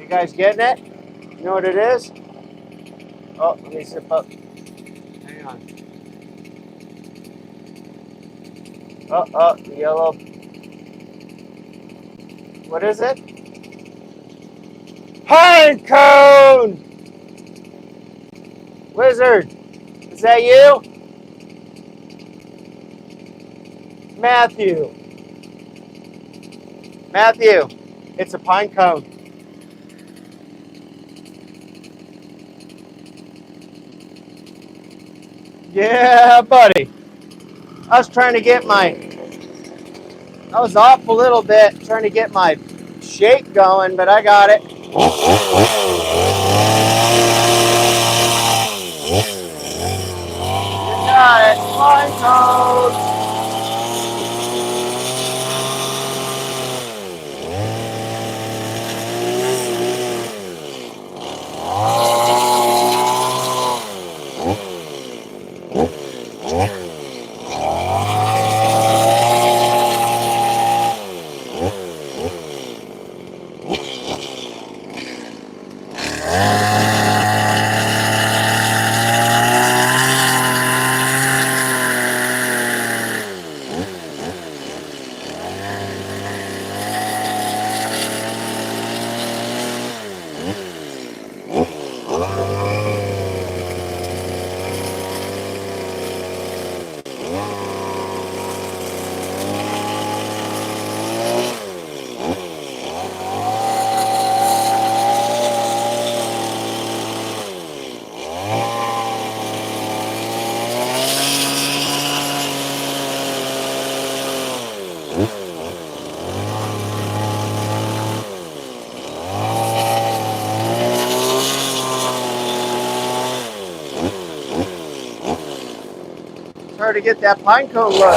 You guys getting it? You know what it is? Oh, let me zip up. Hang on. Oh, yellow. What is it? Pine cone! Wizard, is that you? Matthew. Matthew, it's a pine cone. Yeah, buddy. I was off a little bit trying to get my shake going, but I got it. You got it. Pine cone. It's hard to get that pine cone look.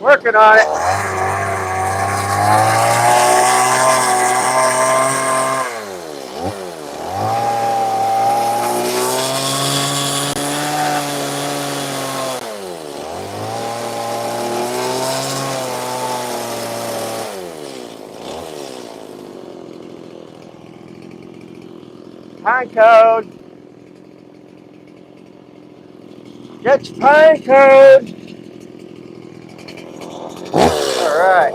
Working on it. Pine cone. Get your pine cone. All right.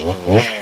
Oh.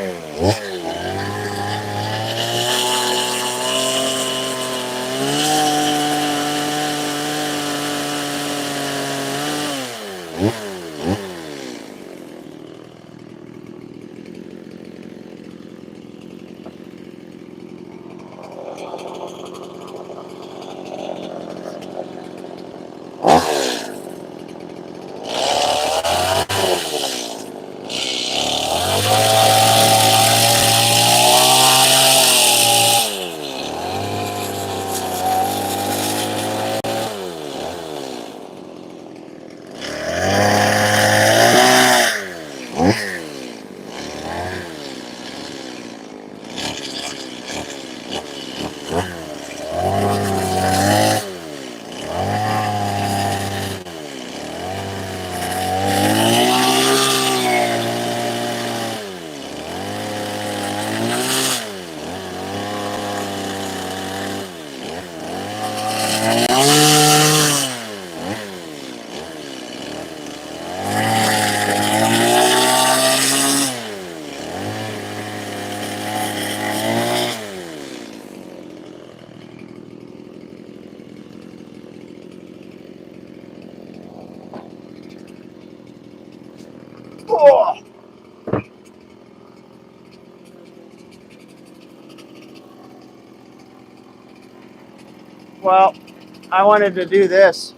Well, I wanted to do this.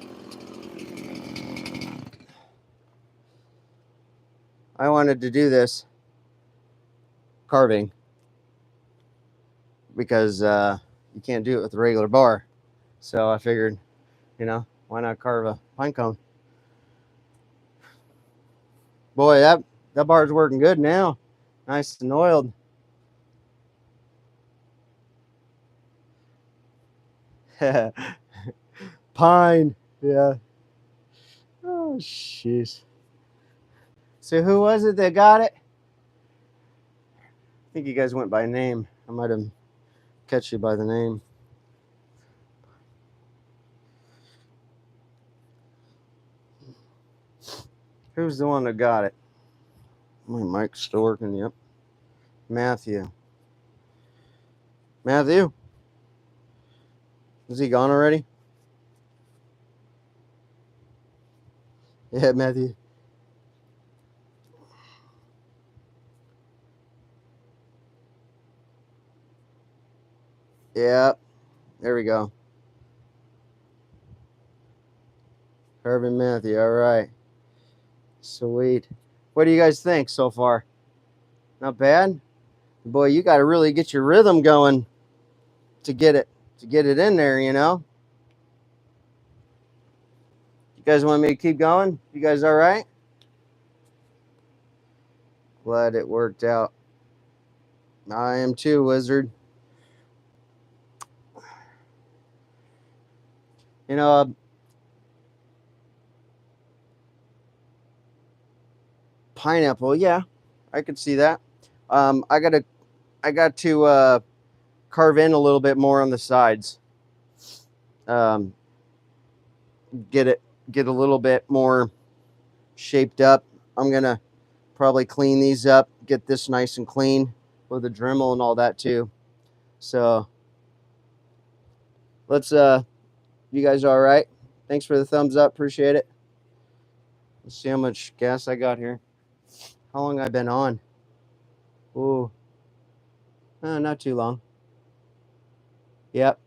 I wanted to do this carving because you can't do it with a regular bar. So I figured, why not carve a pine cone? Boy, that bar's working good now. Nice and oiled. Pine. Yeah. Oh, jeez. So who was it that got it? I think you guys went by name. I might have catch you by the name. Who's the one that got it? My mic's still working. Yep. Matthew. Matthew? Is he gone already? Yeah, Matthew. Yeah. There we go. Herb Matthew. All right. Sweet. What do you guys think so far? Not bad? Boy, you got to really get your rhythm going to get it in there, You guys want me to keep going? You guys all right? Glad it worked out. I am too, Wizard. You know, pineapple. Yeah, I could see that. I got to carve in a little bit more on the sides. Um, get a little bit more shaped up. I'm gonna probably clean these up, get this nice and clean with a Dremel and all that too. So let's you guys all right? Thanks for the thumbs up, appreciate it. Let's see how much gas I got here. How long I been on? Ooh, not too long. Yep.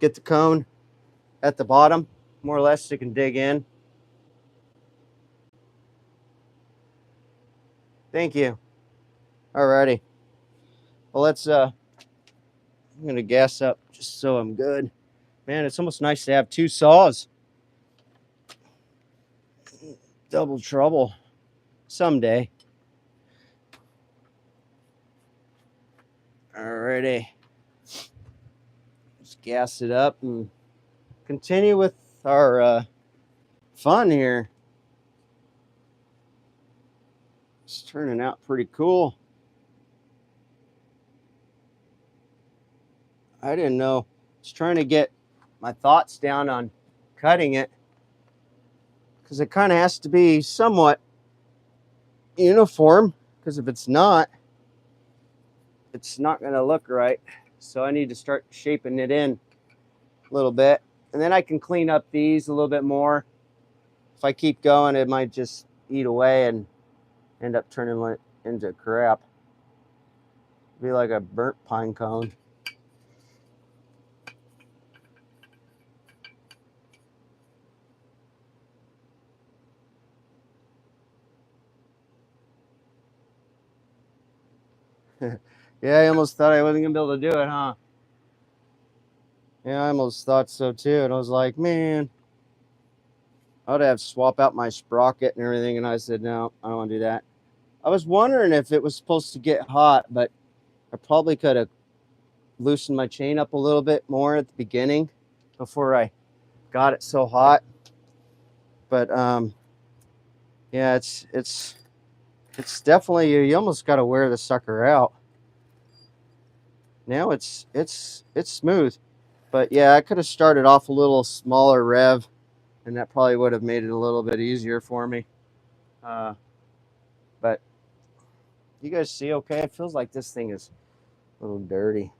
Get the cone at the bottom, more or less, so you can dig in. Thank you. Alrighty. Well, let's I'm gonna gas up just so I'm good. Man, it's almost nice to have two saws. Double trouble someday. Alrighty. Let's gas it up and continue with our fun here. It's turning out pretty cool. I didn't know. I was trying to get my thoughts down on cutting it because it kind of has to be somewhat uniform because if it's not going to look right. So I need to start shaping it in a little bit, and then I can clean up these a little bit more. If I keep going, it might just eat away and end up turning into crap. Be like a burnt pine cone. Yeah, I almost thought I wasn't gonna be able to do it, huh? Yeah, I almost thought so too. And I was like, man, I'd have to swap out my sprocket and everything. And I said, no, I don't want to do that. I was wondering if it was supposed to get hot, but I probably could have loosened my chain up a little bit more at the beginning before I got it so hot. But yeah, it's definitely, you almost got to wear the sucker out. Now it's smooth. But yeah, I could have started off a little smaller rev, and that probably would have made it a little bit easier for me. But you guys see okay? It feels like this thing is a little dirty.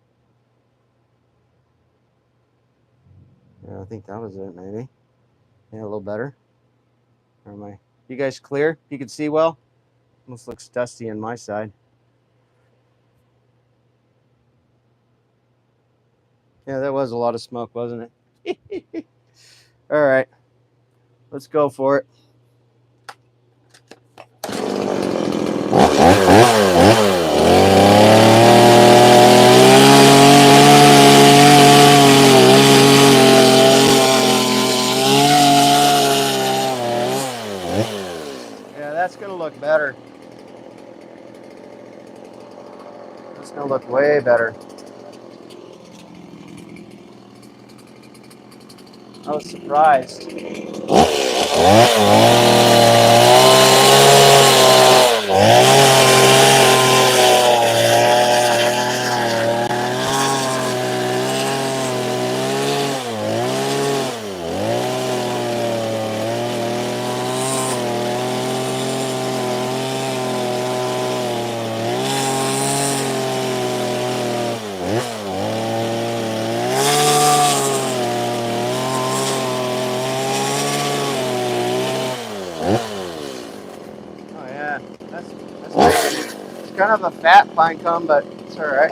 Yeah, I think that was it, maybe. Yeah, a little better. Or am I? You guys clear? You can see well? Almost looks dusty on my side. Yeah, that was a lot of smoke, wasn't it? All right, let's go for it. Yeah, that's gonna look better. That's gonna look way better. I was surprised. Oh yeah, that's great. It's kind of a fat pine cone, but it's all right.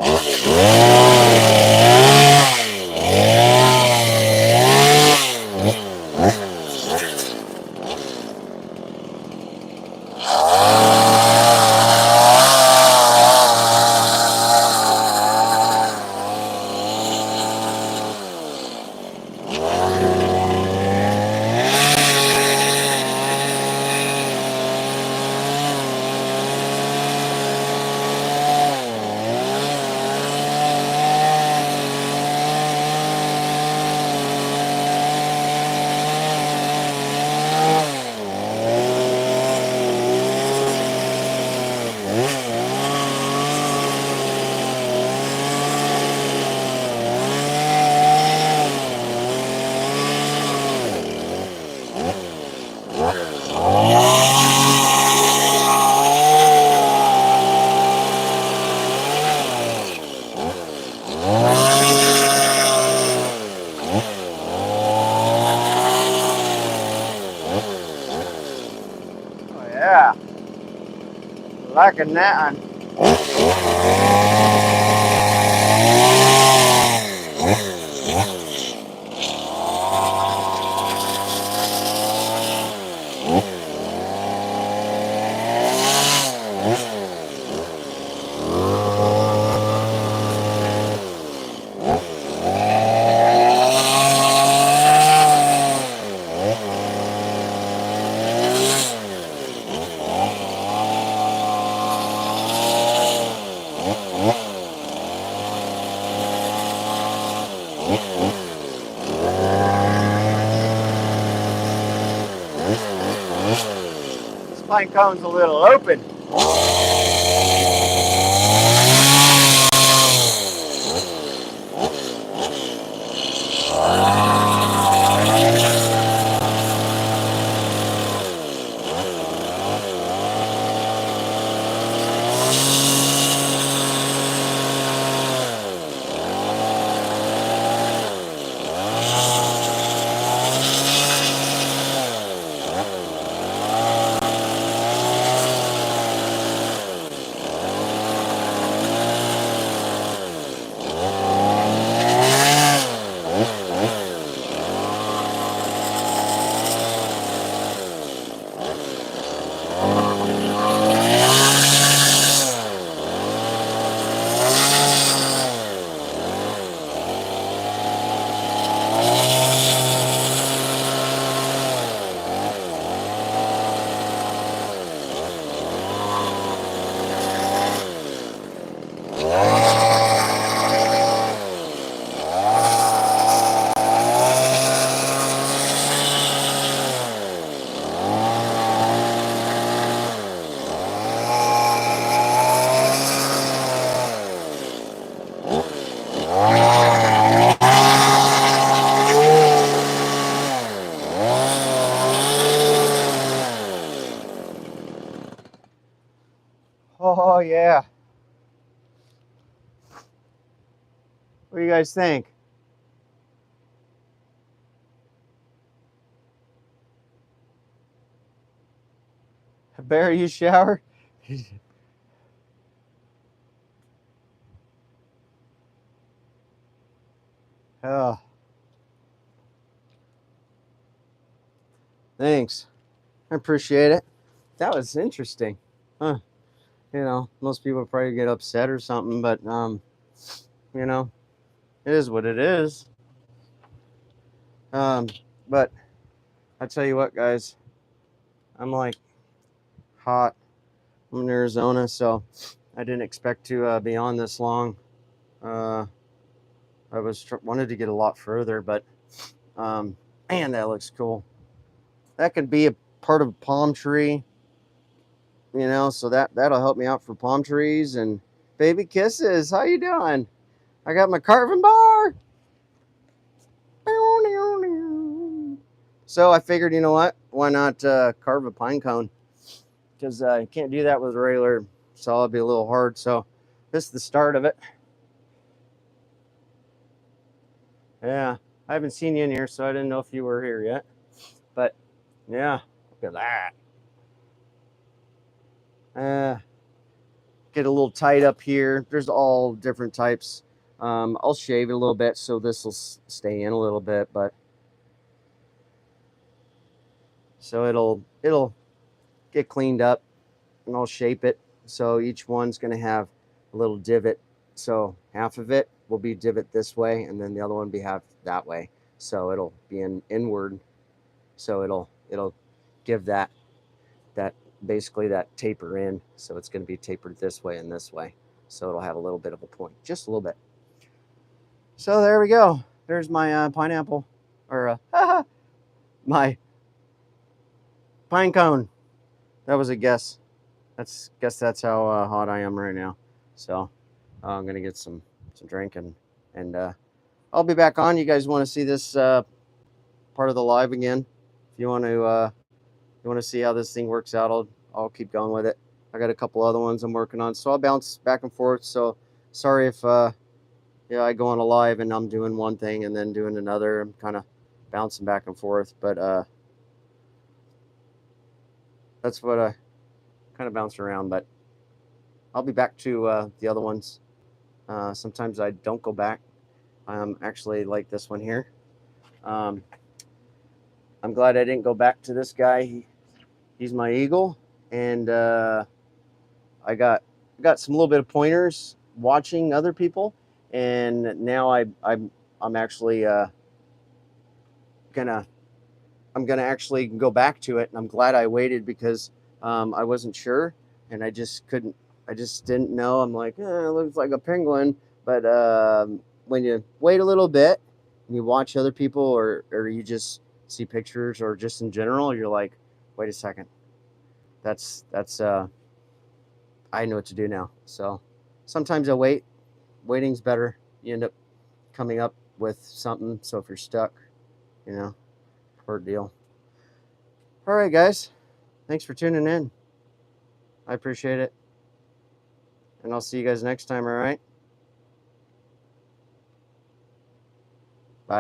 Oh yeah, liking that one. This pine cone's a little open. Oh yeah. What do you guys think? Barry, you shower? Oh, thanks. I appreciate it. That was interesting. Huh. You know, most people probably get upset or something, but you know, it is what it is. Um, but I tell you what, guys, I'm like hot. I'm in Arizona, so I didn't expect to be on this long. Uh, I wanted to get a lot further, but man, that looks cool. That could be a part of a palm tree, you know. So that'll help me out for palm trees and baby kisses. How you doing? I got my carving bar. So I figured, you know what? Why not carve a pine cone? Because you can't do that with a regular saw. It'd be a little hard. So this is the start of it. Yeah, I haven't seen you in here, so I didn't know if you were here yet. But yeah, look at that. Get a little tight up here. There's all different types. I'll shave it a little bit so this will stay in a little bit, but so it'll get cleaned up, and I'll shape it so each one's going to have a little divot. So half of it will be divot this way, and then the other one be half that way. So it'll be inward. So it'll give that basically that taper in. So it's going to be tapered this way and this way. So it'll have a little bit of a point, just a little bit. So there we go. There's my pineapple, or my pine cone. That was a guess. Guess that's how hot I am right now. So I'm gonna get some drink and I'll be back on. You guys want to see this part of the live again? If you want to see how this thing works out, I'll keep going with it. I got a couple other ones I'm working on, so I'll bounce back and forth. So sorry if yeah, I go on a live and I'm doing one thing and then doing another. I'm kind of bouncing back and forth, but that's what I kind of bounce around. But I'll be back to the other ones. Sometimes I don't go back. Actually like this one here. Um, I'm glad I didn't go back to this guy. He's my eagle, and I got some little bit of pointers watching other people, and now I'm actually gonna I'm gonna actually go back to it, and I'm glad I waited because I wasn't sure, and I just couldn't. I just didn't know. I'm like, it looks like a penguin, but when you wait a little bit and you watch other people, or you just see pictures, or just in general, you're like, wait a second, that's I know what to do now. So sometimes I wait. Waiting's better. You end up coming up with something. So if you're stuck, you know, hard deal. All right, guys. Thanks for tuning in. I appreciate it. And I'll see you guys next time, all right?